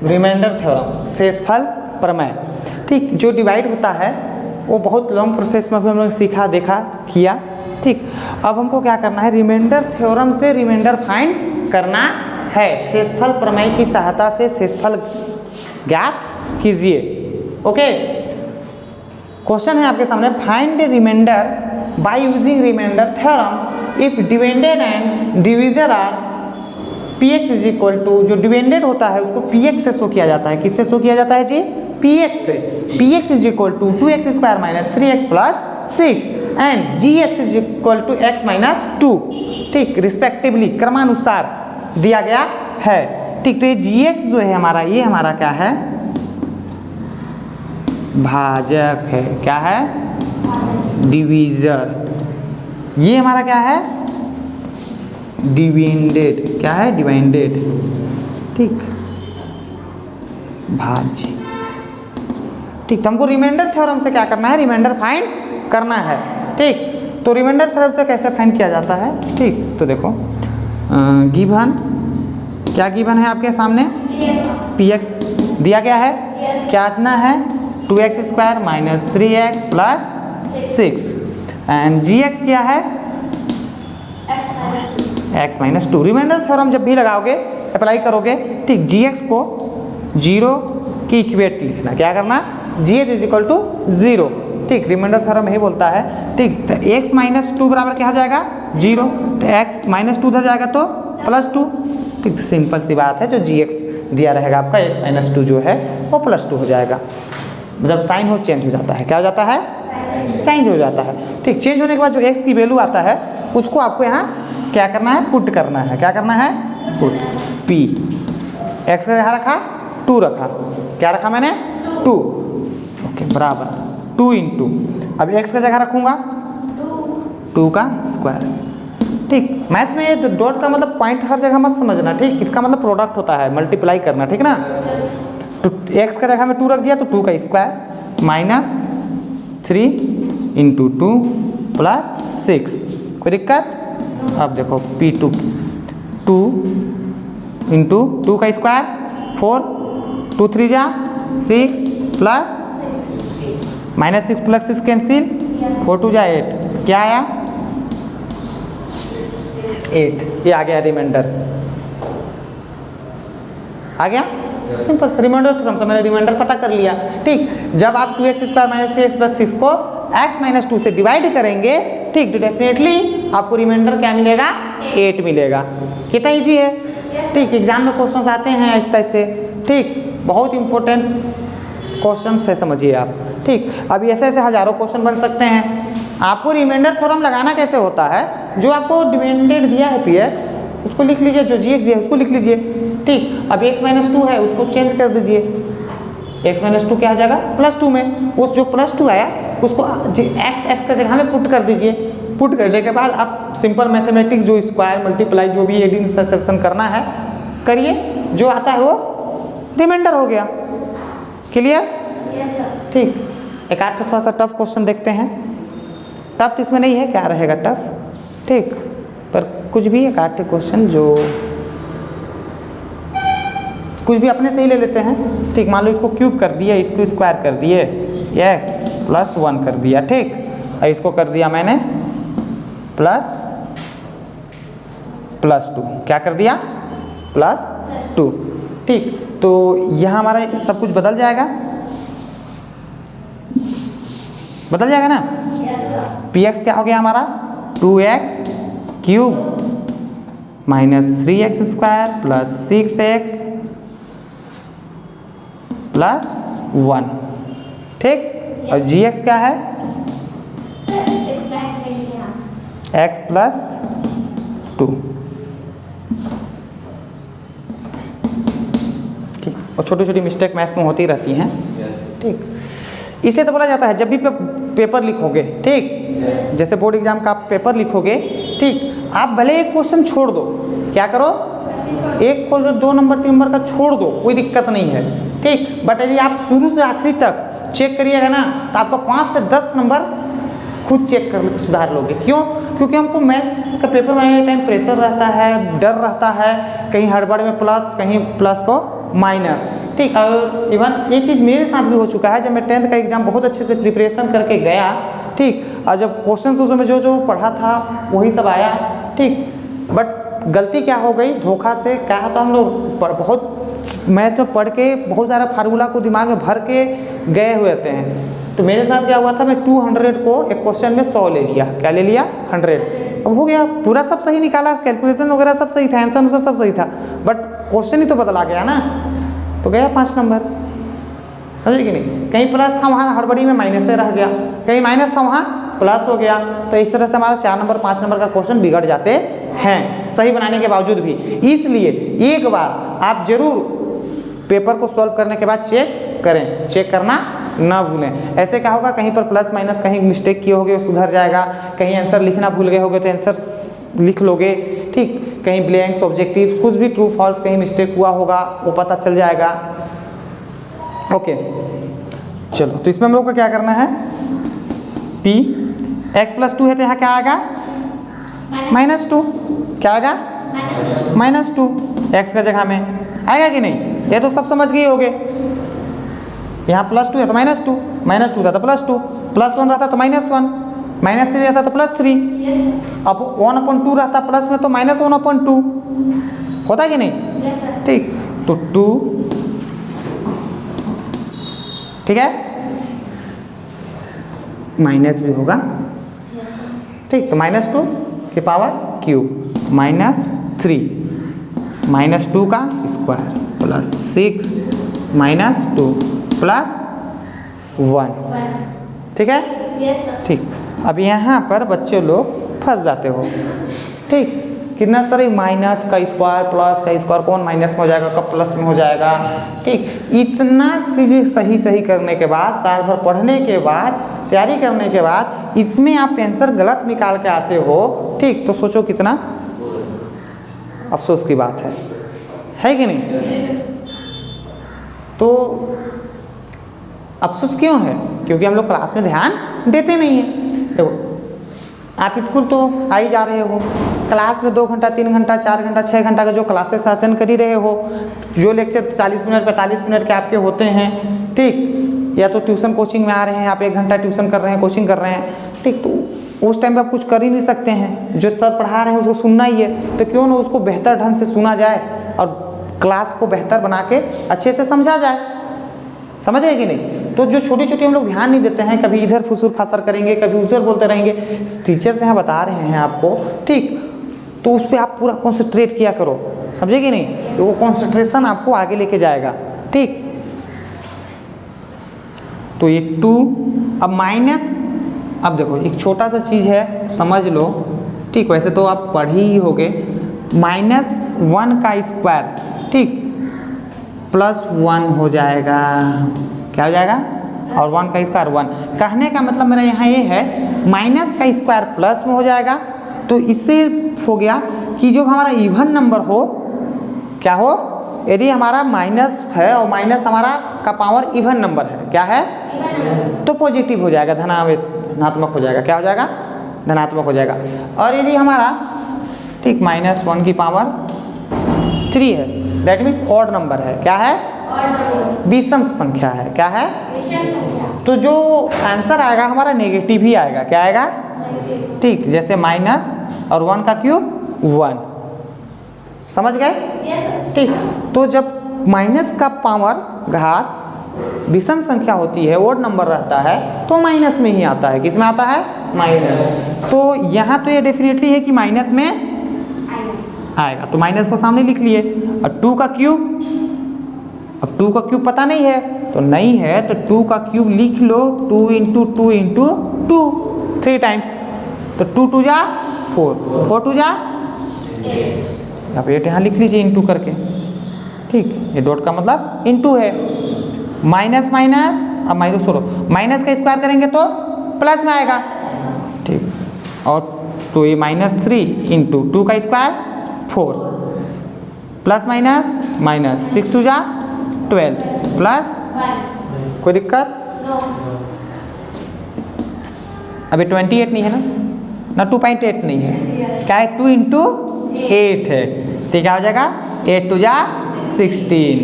रिमाइंडर थ्योरम, शेषफल प्रमेय। ठीक, जो डिवाइड होता है वो बहुत लॉन्ग प्रोसेस में भी हम लोग सीखा, देखा, किया। ठीक, अब हमको क्या करना है, रिमाइंडर थ्योरम से रिमाइंडर फाइंड करना है। शेषफल प्रमेय की सहायता से शेषफल ज्ञात कीजिए। ओके, क्वेश्चन है आपके सामने, find remainder by using remainder theorem if dividend and divisor are px is equal to, जो डिविडेंड होता है उसको px से शो किया जाता है। किससे शो किया जाता है जी? px से। px is equal to 2x square minus 3x plus 6 and gx is equal to x minus 2। ठीक, रिस्पेक्टिवली क्रमानुसार दिया गया है। ठीक, तो ये gx जो है हमारा, ये हमारा क्या है? भाजक है। क्या है? डिवीजर। ये हमारा क्या है? डिविडेंड। क्या है? डिवाइडेड। ठीक, भाज्य। ठीक, तो हमको रिमाइंडर थ्योरम से क्या करना है? रिमाइंडर फाइंड करना है। ठीक, तो रिमाइंडर थ्योरम से कैसे फाइंड किया जाता है? ठीक, तो देखो गिवन, क्या गिवन है आपके सामने? px दिया गया है। क्या इतना है? 2x square minus 3x plus 6 and gx क्या है? x minus 2। रिमाइंडर थ्योरम जब भी लगाओगे, अप्लाई करोगे, ठीक, gx को 0 की इक्वेट लिखना। क्या करना? gx is equal to 0। ठीक, रिमाइंडर थ्योरम यही बोलता है। ठीक, तो x माइनस 2 बराबर क्या हो जाएगा? 0। तो x माइनस 2 उधर जाएगा तो प्लस 2। ठीक, सिंपल सी बात है, जो gx दिया रहेगा आपका x माइनस 2 जो है वो प्लस 2 हो जाएगा। जब साइन हो चेंज हो जाता है, क्या हो जाता है? चेंज हो जाता है। ठीक, चेंज होने के बाद जो x की वैल्यू आता है उसको आपको यहाँ क्या करना है? पुट करना है। क्या करना है? पुट। p x का यहाँ रखा, 2 रखा, क्या रखा मैंने? 2। ओके, बराबर 2 इंटू, अब x का जगह रखूँगा 2 का स्क्वायर। ठीक, मैथ्स में ये डॉट का मतलब पॉइंट हर जगह मत समझना। ठीक, इसका मतलब प्रोडक्ट होता है, मल्टीप्लाई करना। ठीक ना? तो x का जगह में 2 रख दिया तो 2 का स्क्वायर माइनस 3 इंटू 2 प्लस 6। कोई दिक्कत? अब देखो P2 2 इंटू 2 का स्क्वायर 4, 2 3 जा 6 प्लस माइनस 6 प्लस 6 कैंसिल, 4 2 जा 8। क्या आया? 8। ये आ गया रिमाइंडर। आ गया? सिंपल रिमाइंडर थ्योरम से मैंने रिमाइंडर पता कर लिया। ठीक, जब आप 2x square minus 3x plus 6 को x माइनस 2 से डिवाइड करेंगे, ठीक, तो डेफिनेटली आपको रिमाइंडर क्या मिलेगा? 8 मिलेगा। कितना इजी है? ठीक, एग्जाम में क्वेश्चंस आते हैं इस टाइप से। ठीक, बहुत इंपॉर्टेंट क्वेश्चन है, समझिए आप। ठीक, अब ऐसे ऐसे हजारों क्वेश्चन बन सकते हैं। आपको रिमाइंडर थ्योरम लगाना कैसे होता है? जो आपको डिविडेंड दिया है px उसको लिख लीजिए, जो gx दिया है उसको लिख लीजिए। ठीक, अब x माइनस 2 है उसको चेंज कर दीजिए, x माइनस 2 क्या हो जाएगा? प्लस 2 में उस जो प्लस 2 आया उसको x का जगह में पुट कर दीजिए। पुट करने के बाद आप सिंपल मैथमेटिक्स जो स्क्वायर मल्टीप्लाई जो भी एडिंग सब्ट्रैक्शन करना है करिए, जो आता है वो रिमाइंडर हो गया। क्लियर? Yes, sir. ठीक, एक आठ थोड़ा सा टफ क्वेश्चन देखते हैं। टफ इसमें नहीं है, क्या रहेगा टफ, ठीक, पर कुछ भी एक आठ क्वेश्चन जो कुछ भी अपने से ही ले लेते हैं। ठीक, मान लो इसको क्यूब कर दिया, इसको स्क्वायर कर दिए, x + 1 कर दिया, ठीक, और इसको कर दिया मैंने +2, क्या कर दिया +2, ठीक। तो यहाँ हमारा सब कुछ बदल जाएगा, बदल जाएगा ना। px क्या हो गया हमारा 2x क्यूब -3x² + 6x + 1, ठीक। और gx क्या है x + 2, ठीक। और छोटी छोटी मिस्टेक मैथ्स में होती रहती हैं, ठीक। इसे तो बोला जाता है जब भी पेपर लिखोगे, ठीक, जैसे बोर्ड एग्जाम का आप पेपर लिखोगे, ठीक, आप भले एक क्वेश्चन छोड़ दो, क्या करो, एक क्वेश्चन 2 नंबर 3 नंबर का छोड़ दो, कोई दिक्कत नहीं है, ठीक। बट यदि आप शुरू से आखिरी तक चेक करिएगा ना, तो आपका 5 से 10 नंबर खुद चेक कर सुधार लोगे। क्यों? क्योंकि हमको मैथ्स का पेपर में टाइम प्रेशर रहता है, डर रहता है, कहीं हड़बड़ में प्लस, कहीं प्लस को माइनस, ठीक। और इवन ये चीज़ मेरे साथ भी हो चुका है, जब मैं 10th का एग्ज़ाम बहुत अच्छे से प्रिपरेशन करके गया, ठीक, और जब क्वेश्चन उस समय जो पढ़ा था वही सब आया, ठीक। बट गलती क्या हो गई, धोखा से क्या था, हम लोग बहुत मैथ्स में पढ़ के बहुत सारा फार्मूला को दिमाग में भर के गए हुए थे हैं। तो मेरे साथ क्या हुआ था, मैं 200 को एक क्वेश्चन में 100 ले लिया, क्या ले लिया 100, अब हो गया, पूरा सब सही निकाला, कैलकुलेशन वगैरह सब सही था, आंसर सब सही था, बट क्वेश्चन ही तो बदला गया ना, तो गया 5 नंबर, समझे कि नहीं। कहीं प्लस था वहाँ हड़बड़ी में माइनस से रह गया, कहीं माइनस था वहाँ प्लस हो गया, तो इस तरह से हमारा 4 नंबर 5 नंबर का क्वेश्चन बिगड़ जाते हैं सही बनाने के बावजूद भी। इसलिए एक बार आप जरूर पेपर को सॉल्व करने के बाद चेक करें, चेक करना ना भूलें। ऐसे क्या होगा, कहीं पर प्लस माइनस कहीं मिस्टेक किए होगे वो सुधर जाएगा, कहीं आंसर लिखना भूल गए होगे तो आंसर लिख लोगे, ठीक, कहीं ब्लैंक्स ऑब्जेक्टिव कुछ भी ट्रू फॉल्स कहीं मिस्टेक हुआ होगा वो पता चल जाएगा। ओके, चलो, तो इसमें हम लोग को क्या करना है, p x + 2 है तो यहाँ क्या आएगा -2, क्या आएगा -2, x का जगह में आएगा कि नहीं, ये तो सब समझ गए होगे। यहाँ +2 है तो -2, -2 था तो +2, +1 रहता तो -1, -3 रहता तो +3, अब 1/2 रहता प्लस में तो -1/2 होता कि नहीं, ठीक। तो 2, ठीक है, माइनस भी होगा, ठीक। तो -2 की पावर क्यूब -3 -2 का स्क्वायर +6 -2 +1, ठीक है, ठीक। अब यहाँ पर बच्चे लोग फंस जाते हो, ठीक, कितना सारे माइनस का स्क्वायर प्लस का स्क्वायर, कौन माइनस में हो जाएगा कब प्लस में हो जाएगा, ठीक। इतना चीज़ें सही करने के बाद, साल भर पढ़ने के बाद, तैयारी करने के बाद इसमें आप आंसर गलत निकाल के आते हो, ठीक, तो सोचो कितना अफसोस की बात है कि नहीं। तो अफसोस क्यों है, क्योंकि हम लोग क्लास में ध्यान देते नहीं हैं। देखो, आप स्कूल तो आ ही जा रहे हो, क्लास में 2 घंटा 3 घंटा 4 घंटा 6 घंटा का जो क्लासेस अटेंड कर ही रहे हो, जो लेक्चर 40 मिनट 45 मिनट के आपके होते हैं, ठीक, या तो ट्यूशन कोचिंग में आ रहे हैं, आप 1 घंटा ट्यूशन कर रहे हैं, कोचिंग कर रहे हैं, ठीक, तो उस टाइम पे आप कुछ कर ही नहीं सकते हैं, जो सर पढ़ा रहे हैं उसको सुनना ही है, तो क्यों ना उसको बेहतर ढंग से सुना जाए और क्लास को बेहतर बना के अच्छे से समझा जाए, समझ गए कि नहीं। तो जो छोटी छोटी हम लोग ध्यान नहीं देते हैं, कभी इधर फुसुर फासर करेंगे, कभी उधर बोलते रहेंगे, टीचर से यहाँ बता रहे हैं आपको, ठीक, तो उस पर आप पूरा कॉन्सेंट्रेट किया करो, समझे कि नहीं, तो वो कॉन्सेंट्रेशन आपको आगे लेके जाएगा, ठीक। तो ये 2, अब माइनस, अब देखो एक छोटा सा चीज़ है समझ लो, ठीक, वैसे तो आप पढ़ ही होगे, -1 का स्क्वायर, ठीक, +1 हो जाएगा, क्या हो जाएगा, और 1 का स्क्वायर 1, कहने का मतलब मेरा यहाँ ये है माइनस का स्क्वायर प्लस में हो जाएगा। तो इससे हो गया कि जो हमारा इवन नंबर हो, क्या हो, यदि हमारा माइनस है और माइनस हमारा का पावर इवन नंबर है, क्या है तो पॉजिटिव हो जाएगा, धनात्मक हो जाएगा। क्या हो जाएगा? धनात्मक हो जाएगा। और यदि हमारा ठीक -1 की पावर 3 है, दैट मीन्स ऑड नंबर है। क्या है? विषम संख्या है। क्या है? तो जो आंसर आएगा हमारा नेगेटिव ही आएगा। क्या आएगा? ठीक, जैसे माइनस और 1 का क्यूब 1, समझ गए? ठीक, तो जब माइनस का पावर घात विषम संख्या होती है, ओड नंबर रहता है, तो माइनस में ही आता है। किस में आता है? माइनस। तो यहाँ तो ये डेफिनेटली है कि माइनस में आएगा, तो माइनस को सामने लिख लिए। और 2 का क्यूब, अब 2 का क्यूब पता नहीं है, तो नहीं है तो 2 का क्यूब लिख लो। 2 × 2 × 2 3 टाइम्स, तो 2 × 2 = 4, 4 × 2 = अब 8 यहाँ लिख लीजिए इंटू करके। ठीक, ये डॉट का मतलब इंटू है। माइनस माइनस, अब माइनस छोड़ो, माइनस का स्क्वायर करेंगे तो प्लस में आएगा। ठीक, और तो ये -3 × 2 का square 4, plus minus minus, 6 × 2 = 12, plus कोई दिक्कत? अभी 28 नहीं है ना 2.8 नहीं है। क्या है? 2 × 8 है। ठीक, क्या हो जाएगा? 8 × 2 = 16,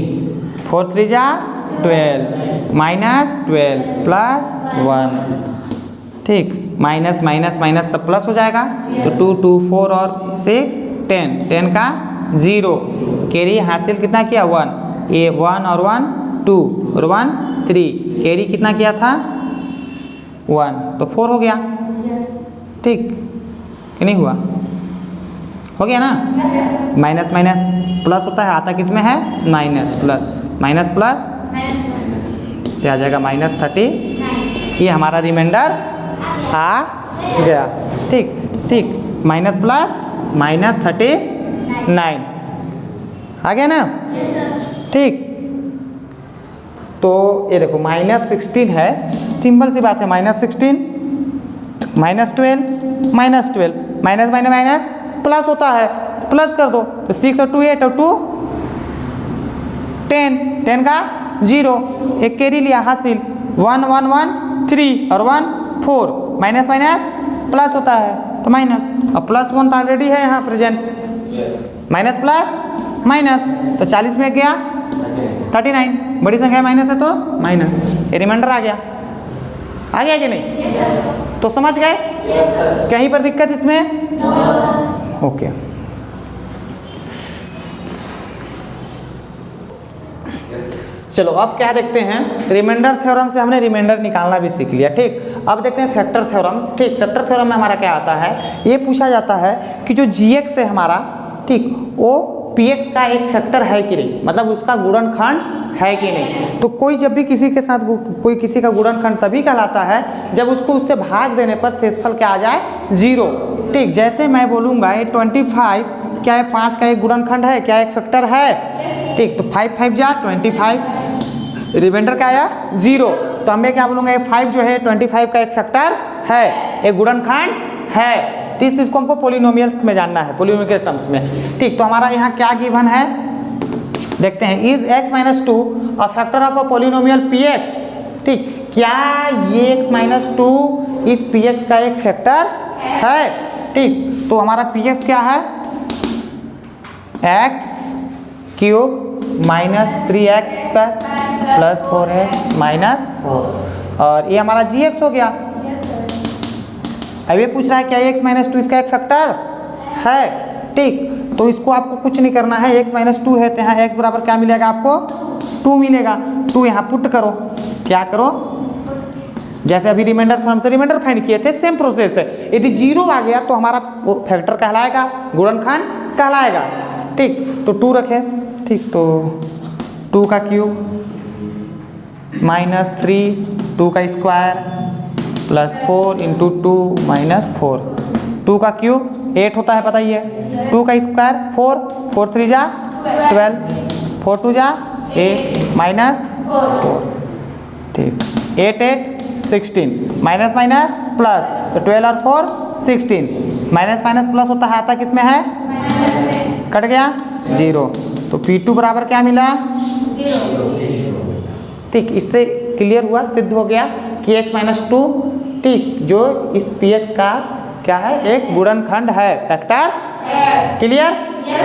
4 × 3 = 12, -12 प्लस 1। ठीक, माइनस माइनस माइनस सब प्लस हो जाएगा, तो 2 2 4 और 6 10, 10 का 0। कैरी हासिल कितना किया? 1। ये 1 और 1 2 और 1 3, कैरी कितना किया था? 1, तो 4 हो गया। ठीक कि नहीं हुआ? हो गया ना? माइनस माइनस प्लस होता है, आता किस में है? माइनस प्लस, माइनस प्लस क्या आ जाएगा? -39। ये हमारा रिमाइंडर आ गया। ठीक ठीक, माइनस प्लस -39 आ गया ना? ठीक, तो ये देखो -16 है, सिंपल सी बात है। -16 -12 -12, माइनस माइनस माइनस प्लस होता है, प्लस कर दो, तो 6 और 2 8 और 2 10, 10 का 0, एक कैरी लिया हासिल। 1 1 1 3 और 1 4, माइनस माइनस प्लस होता है, तो माइनस। अब +1 तो ऑलरेडी है यहाँ प्रेजेंट, माइनस प्लस माइनस, तो 40 में गया 39, बड़ी संख्या माइनस है तो माइनस, ये रिमाइंडर आ गया। आ गया कि नहीं? तो समझ गए? कहीं पर दिक्कत इसमें? ओके। चलो अब क्या देखते हैं, रिमाइंडर थ्योरम से हमने रिमाइंडर निकालना भी सीख लिया। ठीक, अब देखते हैं फैक्टर थ्योरम। ठीक, फैक्टर थ्योरम में हमारा क्या आता है, ये पूछा जाता है कि जो gx है हमारा, ठीक, वो px का एक फैक्टर है कि नहीं, मतलब उसका गुणनखंड है कि नहीं। तो कोई जब भी किसी के साथ कोई किसी का गुणनखंड तभी कहलाता है जब उसको उससे भाग देने पर शेषफल क्या आ जाए? 0। ठीक, जैसे मैं बोलूँगा ये 25 क्या है? 5 का एक गुणनखंड है, क्या एक फैक्टर है? ठीक, तो 5 5 जा 25, रिमाइंडर क्या आया? 0। तो मैं क्या बोलूँगा, ये 5 जो है 25 का एक फैक्टर है, एक गुणनखंड है। तो इस चीज़ को हमको पोलिनोमियल्स में जानना है, पोलिनोमियल के टर्म्स में। ठीक, तो हमारा यहाँ क्या गिवन है देखते हैं। Is x - 2 a factor of a polynomial px? ठीक, क्या ये x - 2 इस px का एक फैक्टर है? ठीक, तो हमारा px क्या है? x³ - 3x² + 4x - 4, और ये हमारा gx हो गया। अब ये पूछ रहा है क्या x - 2 इसका एक फैक्टर है? ठीक, तो इसको आपको कुछ नहीं करना है, x - 2 है तो यहाँ x बराबर क्या मिलेगा आपको? 2 मिलेगा। 2 यहाँ पुट करो, क्या करो? जैसे अभी रिमाइंडर थ्योरम से रिमाइंडर फाइंड किए थे, सेम प्रोसेस है। यदि 0 आ गया तो हमारा फैक्टर कहलाएगा, गुणनखंड कहलाएगा। ठीक, तो 2 रखे। ठीक, तो 2 का क्यूब -3, 2 का स्क्वायर + 4 × 2 - 4, 2 का क्यूब 8 होता है पता ही है, 2 का स्क्वायर 4, 4 3 जा 12, 4 2 जा 8 -4। ठीक, 8 8 16, माइनस माइनस प्लस, तो 12 और 4 16, माइनस माइनस प्लस होता है, आता किस में है? कट गया 0, तो P2 बराबर क्या मिला? ठीक, इससे क्लियर हुआ, सिद्ध हो गया कि x माइनस 2 ठीक जो इस px का क्या है, एक गुणनखंड है, फैक्टर। क्लियर?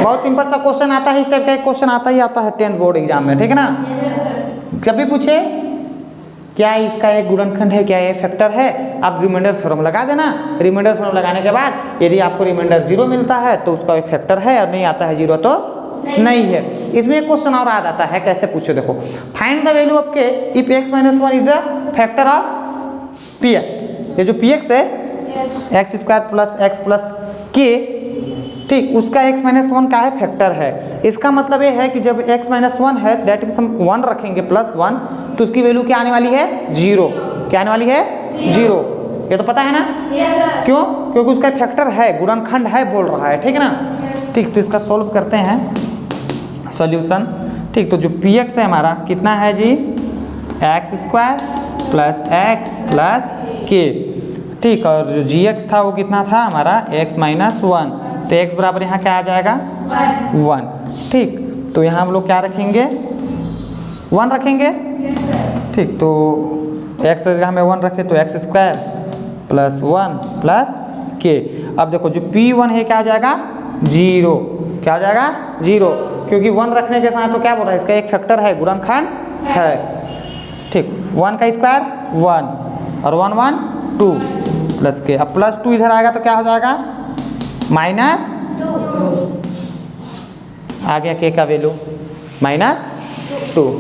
बहुत सिंपल सा क्वेश्चन आता है, इस टाइप का एक क्वेश्चन आता ही आता है 10th बोर्ड एग्जाम में, ठीक है ना। जब भी पूछे क्या इसका एक गुणनखंड है, क्या ये फैक्टर है, आप रिमाइंडर थ्योरम लगा देना। रिमाइंडर थ्योरम लगाने के बाद यदि आपको रिमाइंडर 0 मिलता है तो उसका एक फैक्टर है, और नहीं आता है 0 तो नहीं है। इसमें एक क्वेश्चन और आ जाता है, कैसे पूछो देखो, फाइंड द वैल्यू ऑफ के if x minus 1 is a factor of px। ये जो px है x square plus x plus k, ठीक, उसका x माइनस 1 का है फैक्टर है। इसका मतलब ये है कि जब x माइनस 1 है दैट मीन्स हम 1 रखेंगे प्लस 1 तो उसकी वैल्यू क्या आने वाली है, 0। क्या आने वाली है, 0। ये तो पता है ना, क्यों? क्योंकि उसका फैक्टर है, गुणनखंड है बोल रहा है, ठीक है ना। ठीक, तो इसका सॉल्व करते हैं सॉल्यूशन। ठीक, तो जो px है हमारा कितना है जी, x square plus x plus k, ठीक, और जो gx था वो कितना था हमारा x माइनस 1, तो x बराबर यहाँ क्या आ जाएगा, 1। ठीक, तो यहाँ हम लोग क्या रखेंगे, 1 रखेंगे। ठीक, तो x की जगह हमें 1 रखे तो एक्स स्क्वायर प्लस 1 प्लस के। अब देखो जो p1 है क्या आ जाएगा, 0। क्या हो जाएगा, 0, क्योंकि 1 रखने के साथ तो क्या बोल रहा है, इसका एक फैक्टर है, गुणनखंड है। ठीक, 1 का स्क्वायर 1 और 1 1 2 प्लस के। अब प्लस 2 इधर आएगा तो क्या हो जाएगा, माइनस 2 आ गया के का वैल्यू -2।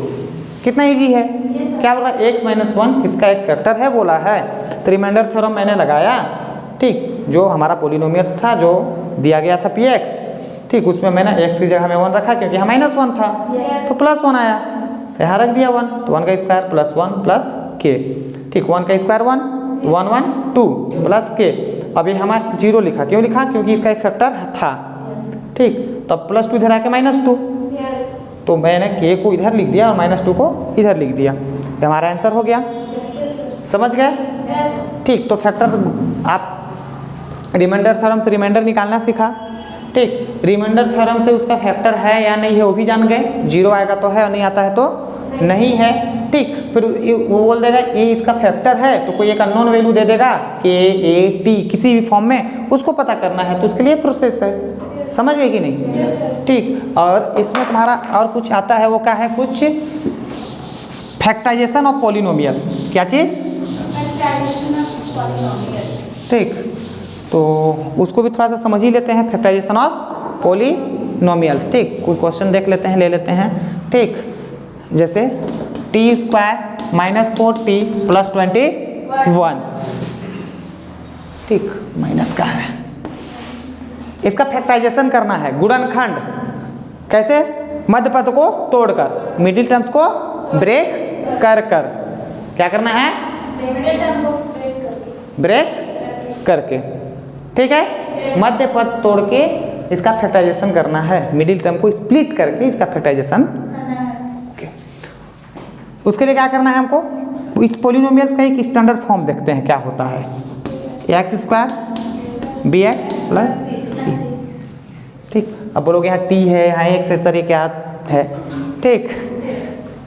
कितना इजी है, क्या बोला, x माइनस 1 इसका एक फैक्टर है बोला है, तो रिमाइंडर थ्योरम मैंने लगाया। ठीक, जो हमारा पोलिनोमियल्स था जो दिया गया था px, ठीक, उसमें मैंने x की जगह में 1 रखा क्योंकि यहाँ -1 था, तो +1 आया, तो यहाँ रख दिया 1, तो 1 का स्क्वायर प्लस 1 प्लस के। ठीक, 1 का स्क्वायर 1 1 1 2 प्लस के। अभी हमारा 0 लिखा, क्यों लिखा, क्योंकि इसका एक फैक्टर था। ठीक, तब +2 इधर आके -2, तो मैंने k को इधर लिख दिया और -2 को इधर लिख दिया, ये हमारा आंसर हो गया। समझ गए? ठीक, तो फैक्टर आप रिमाइंडर थ्योरम से रिमाइंडर निकालना सीखा। ठीक, रिमाइंडर थ्योरम से उसका फैक्टर है या नहीं है वो भी जान गए, 0 आएगा तो है और नहीं आता है तो नहीं है। ठीक, फिर वो बोल देगा ये इसका फैक्टर है, तो कोई एक अननोन वैल्यू दे देगा के ए टी किसी भी फॉर्म में, उसको पता करना है, तो उसके लिए प्रोसेस है। समझ गए कि नहीं? ठीक, और इसमें तुम्हारा और कुछ आता है, वो क्या है, कुछ फैक्टराइजेशन ऑफ पॉलिनोमियल। क्या चीज़? ठीक, तो उसको भी थोड़ा सा समझ ही लेते हैं, फैक्टराइजेशन ऑफ पॉलिनोमियल्स। ठीक, कोई क्वेश्चन देख लेते हैं, ले लेते हैं। ठीक, जैसे टी स्क्वायर -4t प्लस 21, ठीक, माइनस का है, इसका फैक्टराइजेशन करना है, गुणनखंड। कैसे? मध्य पद को तोड़कर, मिडिल टर्म्स को ब्रेक कर कर। क्या करना है? ब्रेक करके। ठीक है, मध्य पद तोड़ के इसका फैक्टराइजेशन करना है, मिडिल टर्म को स्प्लिट करके इसका फैक्टराइजेशन। ओके, उसके लिए क्या करना है हमको, इस पॉलिनोमियल्स का एक स्टैंडर्ड फॉर्म देखते हैं क्या होता है। X square b x plus c. ठीक, अब बोलोगे यहाँ टी है, यहाँ एक्स है, सर ये क्या है? ठीक,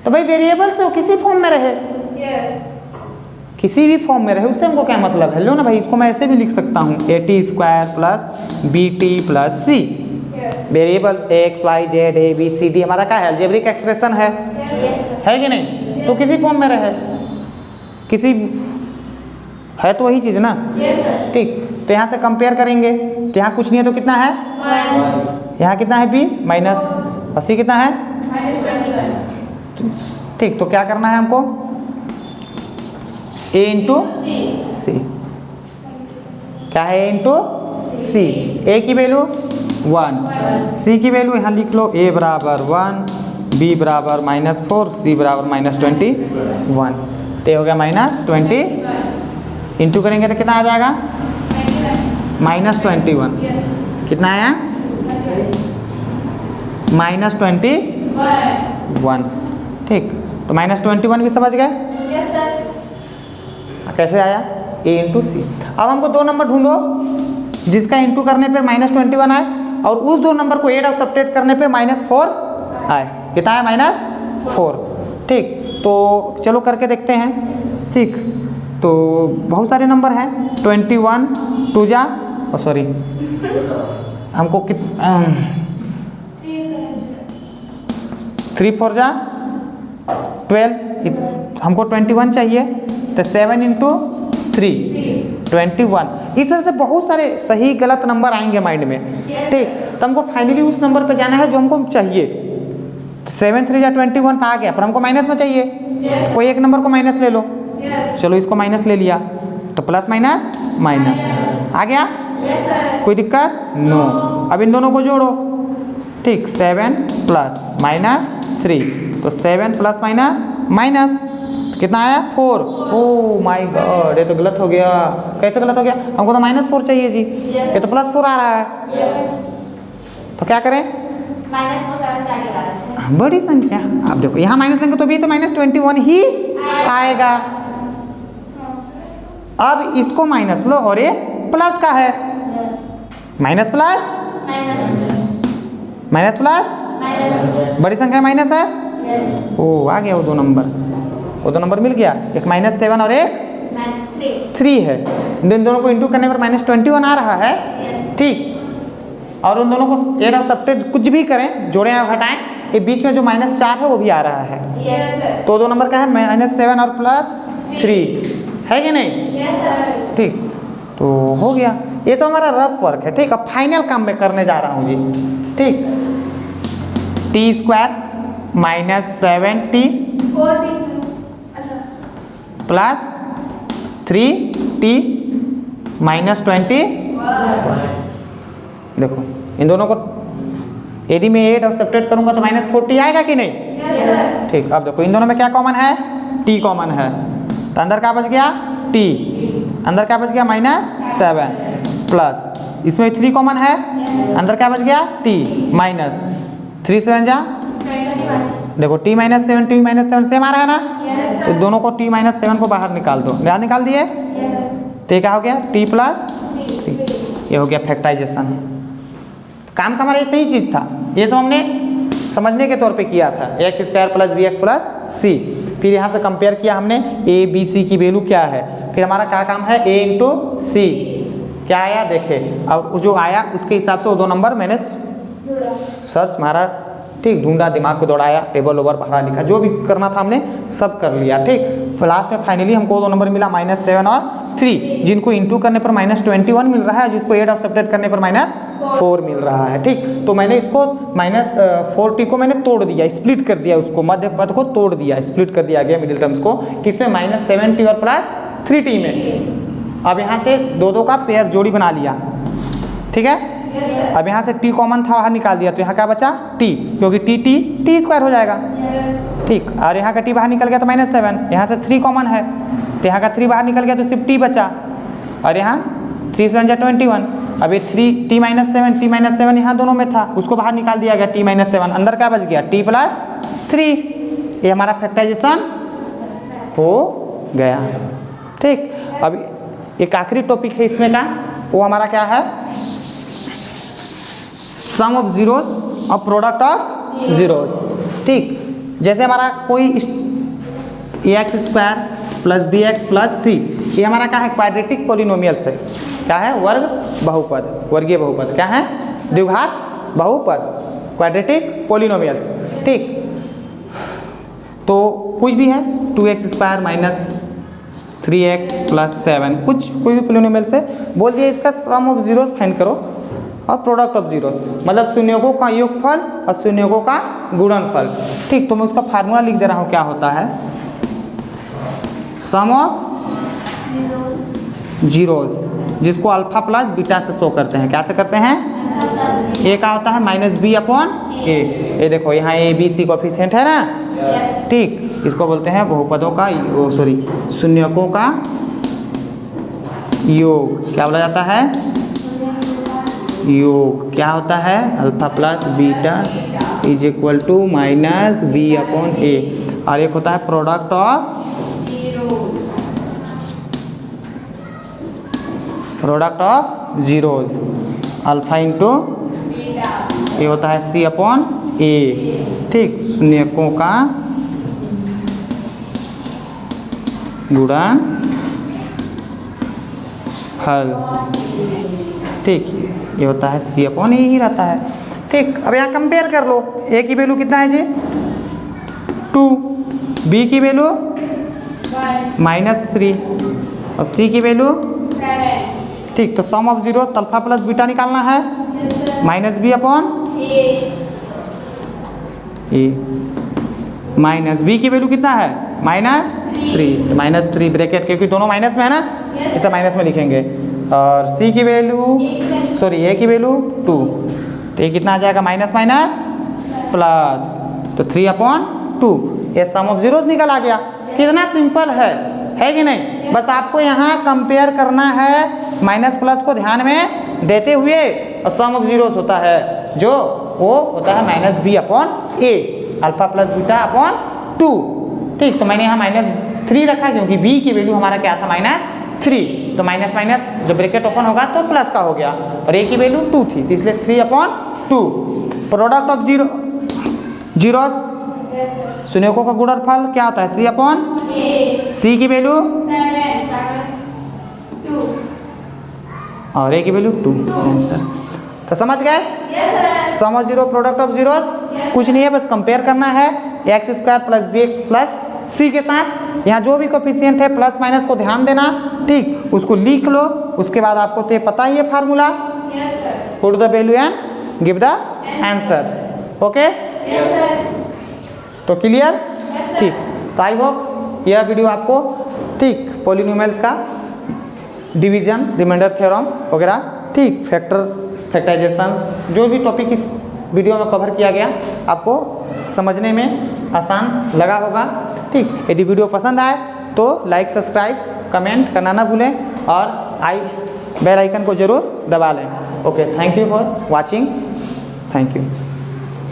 तो भाई वेरिएबल से वो किसी फॉर्म में रहे, किसी भी फॉर्म में रहे, उससे हमको क्या मतलब है। लो ना भाई, इसको मैं ऐसे भी लिख सकता हूँ, A T square plus B T plus C. Variables X Y Z A B C D हमारा क्या है, अलजेब्रिक एक्सप्रेशन है कि नहीं? तो किसी फॉर्म में रहे, किसी है तो वही चीज़ ना। ठीक, तो यहाँ से कंपेयर करेंगे, तो यहाँ कुछ नहीं है तो कितना है, यहाँ कितना है बी माइनस, और सी कितना है -21। ठीक, तो क्या करना है हमको, ए इंटू सी। क्या है? ए इंटू सी। ए की वैल्यू 1, सी की वैल्यू यहाँ लिख लो, ए बराबर 1, बी बराबर -4, सी बराबर -21। तो ये हो गया -20, इंटू करेंगे तो कितना आ जाएगा, -21। कितना आया, -21। ठीक, तो -21 भी समझ गए कैसे आया, ए इंटू सी। अब हमको 2 नंबर ढूंढो जिसका इंटू करने पे -21 आए, और उस 2 नंबर को एड और सब्ट्रैक्ट करने पे -4 आए। कितना है, -4। ठीक, तो चलो करके देखते हैं। ठीक, तो बहुत सारे नंबर हैं। 21 2 जा सॉरी हमको 3 4 जा 12, इस हमको 21 चाहिए, तो 7 इंटू 3 21। इस तरह से बहुत सारे सही गलत नंबर आएंगे माइंड में। ठीक, तो हमको फाइनली उस नंबर पे जाना है जो हमको चाहिए। 7 3 जा 21 तो आ गया, पर हमको माइनस में चाहिए। कोई एक नंबर को माइनस ले लो। चलो इसको माइनस ले लिया, तो प्लस माइनस माइनस आ गया। कोई दिक्कत नो। अब इन दोनों को जोड़ो। ठीक, 7 प्लस माइनस 3, तो 7 प्लस माइनस माइनस कितना आया 4। ओह माय गॉड, ये तो गलत हो गया। कैसे गलत हो गया? हमको तो -4 चाहिए जी, ये तो +4 आ रहा है। तो क्या करें? बड़ी संख्या, अब देखो यहाँ माइनस लेंगे तो भी तो -21 ही आएगा। अब इसको माइनस लो और ये प्लस का है, माइनस प्लस माइनस प्लस, बड़ी संख्या माइनस है। ओ आ गया वो दो नंबर मिल गया। एक -7 और एक 3 है। इन दोनों को इंटू करने पर -21 आ रहा है। ठीक, और उन दोनों को एड और सब्ट्रैक्ट कुछ भी करें, जोड़ें या घटाएं, ये बीच में जो -4 है वो भी आ रहा है। तो दो नंबर का है -7 और +3 है कि नहीं? ठीक, तो हो गया। ये सब हमारा रफ वर्क है। ठीक, अब फाइनल काम मैं करने जा रहा हूँ जी। ठीक, t² -7t प्लस 3t -20। देखो इन दोनों को यदि मैं एड और सब्ट्रैक्ट करूंगा तो -40 आएगा कि नहीं? ठीक, अब देखो इन दोनों में क्या कॉमन है? t कॉमन है, तो अंदर क्या बच गया? t, अंदर क्या बच गया? -7 प्लस इसमें 3 कॉमन है, अंदर क्या बच गया? t माइनस 3 7 जा, देखो t -7 t -7 सेम आ रहा है ना? तो दोनों को t -7 को बाहर निकाल दो। निकाल दिए? तो क्या हो गया? t + 3, ये हो गया फैक्टराइजेशन। काम का हमारा इतना ही चीज़ था। ये सब हमने समझने के तौर पे किया था। x² + bx + c। फिर यहाँ से कंपेयर किया हमने a b c की वैल्यू क्या है। फिर हमारा क्या काम है? a इंटू c क्या आया देखे, और जो आया उसके हिसाब से वो दो नंबर मैंने सर्च मारा। ठीक, ढूंढा, दिमाग को दौड़ाया, टेबल ओवर पढ़ा लिखा, जो भी करना था हमने सब कर लिया। ठीक, तो लास्ट में फाइनली हमको दो नंबर मिला -7 और 3, जिनको इंटू करने पर -21 मिल रहा है, जिसको एड और सब्ट्रैक्ट करने पर -4 मिल रहा है। ठीक, तो मैंने इसको -4t को मैंने तोड़ दिया, स्प्लिट कर दिया, उसको मध्य पद को तोड़ दिया, स्प्लिट कर दिया गया मिडिल टर्म्स को, किसमें? -7t और +3t में। अब यहाँ से दो का पेयर जोड़ी बना लिया। ठीक है, अब यहाँ से t कॉमन था, बाहर निकाल दिया, तो यहाँ क्या बचा? t, क्योंकि t² हो जाएगा। ठीक, और यहाँ का t बाहर निकल गया तो -7, यहाँ से 3 कॉमन है, तो यहाँ का 3 बाहर निकल गया तो सिर्फ t बचा, और यहाँ 3 7 जा 21। अब ये t -7 यहाँ दोनों में था, उसको बाहर निकाल दिया गया t -7, अंदर क्या बच गया? t + 3। ये हमारा फैक्टराइजेशन हो गया। ठीक, अब एक आखिरी टॉपिक है इसमें का, वो हमारा क्या है? सम ऑफ जीरोस और प्रोडक्ट ऑफ जीरोस। ठीक, जैसे हमारा कोई ax² + bx + c, ये हमारा क्या है? क्वाड्रेटिक पॉलिनोमियल्स है। क्या है? वर्ग बहुपद, वर्गीय बहुपद। क्या है? द्विघात बहुपद, क्वाड्रेटिक पॉलिनोमियल्स। ठीक, तो कुछ भी है 2x² - 3x + 7, कोई भी पॉलिनोमियल्स है, बोल दिया इसका सम ऑफ जीरोस फाइंड करो और प्रोडक्ट ऑफ जीरोस, मतलब शून्यकों का योगफल और शून्यकों का गुणनफल। ठीक, तो मैं उसका फार्मूला लिख दे रहा हूँ। क्या होता है? सम ऑफ जीरोस, जिसको अल्फा प्लस बीटा से शो करते हैं। क्या से करते हैं? ए का होता है -b/a। ये देखो यहाँ a b c कोएफिशिएंट है ना। ठीक, इसको बोलते हैं बहुपदों का शून्यकों का योग। क्या बोला जाता है? योग। क्या होता है? Alpha plus beta is equal to -b/a। और एक होता है product of zeros, alpha into ये होता है c/a। ठीक, शून्यकों का गुणन फल, ठीक, ये होता है C अपॉन ए ही रहता है, ठीक। अब यहाँ कंपेयर कर लो, ए की वैल्यू कितना है जी 2, बी की वैल्यू -3 और सी की वैल्यू 7। ठीक। तो sum of zero alpha plus beta निकालना है, -b upon a, minus b की वैल्यू कितना है -3, तो -3 ब्रैकेट, क्योंकि दोनों माइनस में है ना, इसे माइनस में लिखेंगे। और सी की वैल्यू सॉरी ए की वैल्यू 2, तो ये कितना आ जाएगा माइनस माइनस प्लस, तो 3 अपॉन 2, ये सम ऑफ जीरोस निकल आ गया। कितना सिंपल है कि नहीं? बस आपको यहाँ कंपेयर करना है, माइनस प्लस को ध्यान में देते हुए, और सम ऑफ जीरोस होता है जो वो होता है -b अपॉन ए, अल्फा प्लस बीटा अपॉन 2, ठीक। तो मैंने यहाँ -3 रखा क्योंकि b की वैल्यू हमारा क्या था -3, तो माइनस माइनस जब ब्रैकेट ओपन होगा तो प्लस का हो गया, और a की वैल्यू 2 थी, तो इसलिए 3 अपॉन 2। प्रोडक्ट ऑफ जीरोस शून्यकों का गुणनफल क्या होता है C अपॉन C की वैल्यू 2 और a की वैल्यू 2, आंसर। तो समझ गए? Sum of zero product of zeros कुछ नहीं है, बस कंपेयर करना है x² + bx + c के साथ। यहाँ जो भी कोफिशिएंट है प्लस माइनस को ध्यान देना, ठीक, उसको लिख लो। उसके बाद आपको तो ये पता ही है formula, put the value and give the answers, okay. तो क्लियर, ठीक। तो आई होप यह वीडियो आपको, ठीक, पॉलिनोमियल्स का डिवीजन, रिमाइंडर थ्योरम वगैरह, ठीक, फैक्टराइजेशन, जो भी टॉपिक इस वीडियो में कवर किया गया आपको समझने में आसान लगा होगा, ठीक। यदि वीडियो पसंद आए तो लाइक, सब्सक्राइब, कमेंट करना ना भूलें, और बेल आइकन को जरूर दबा लें। Okay, thank you for watching, thank you.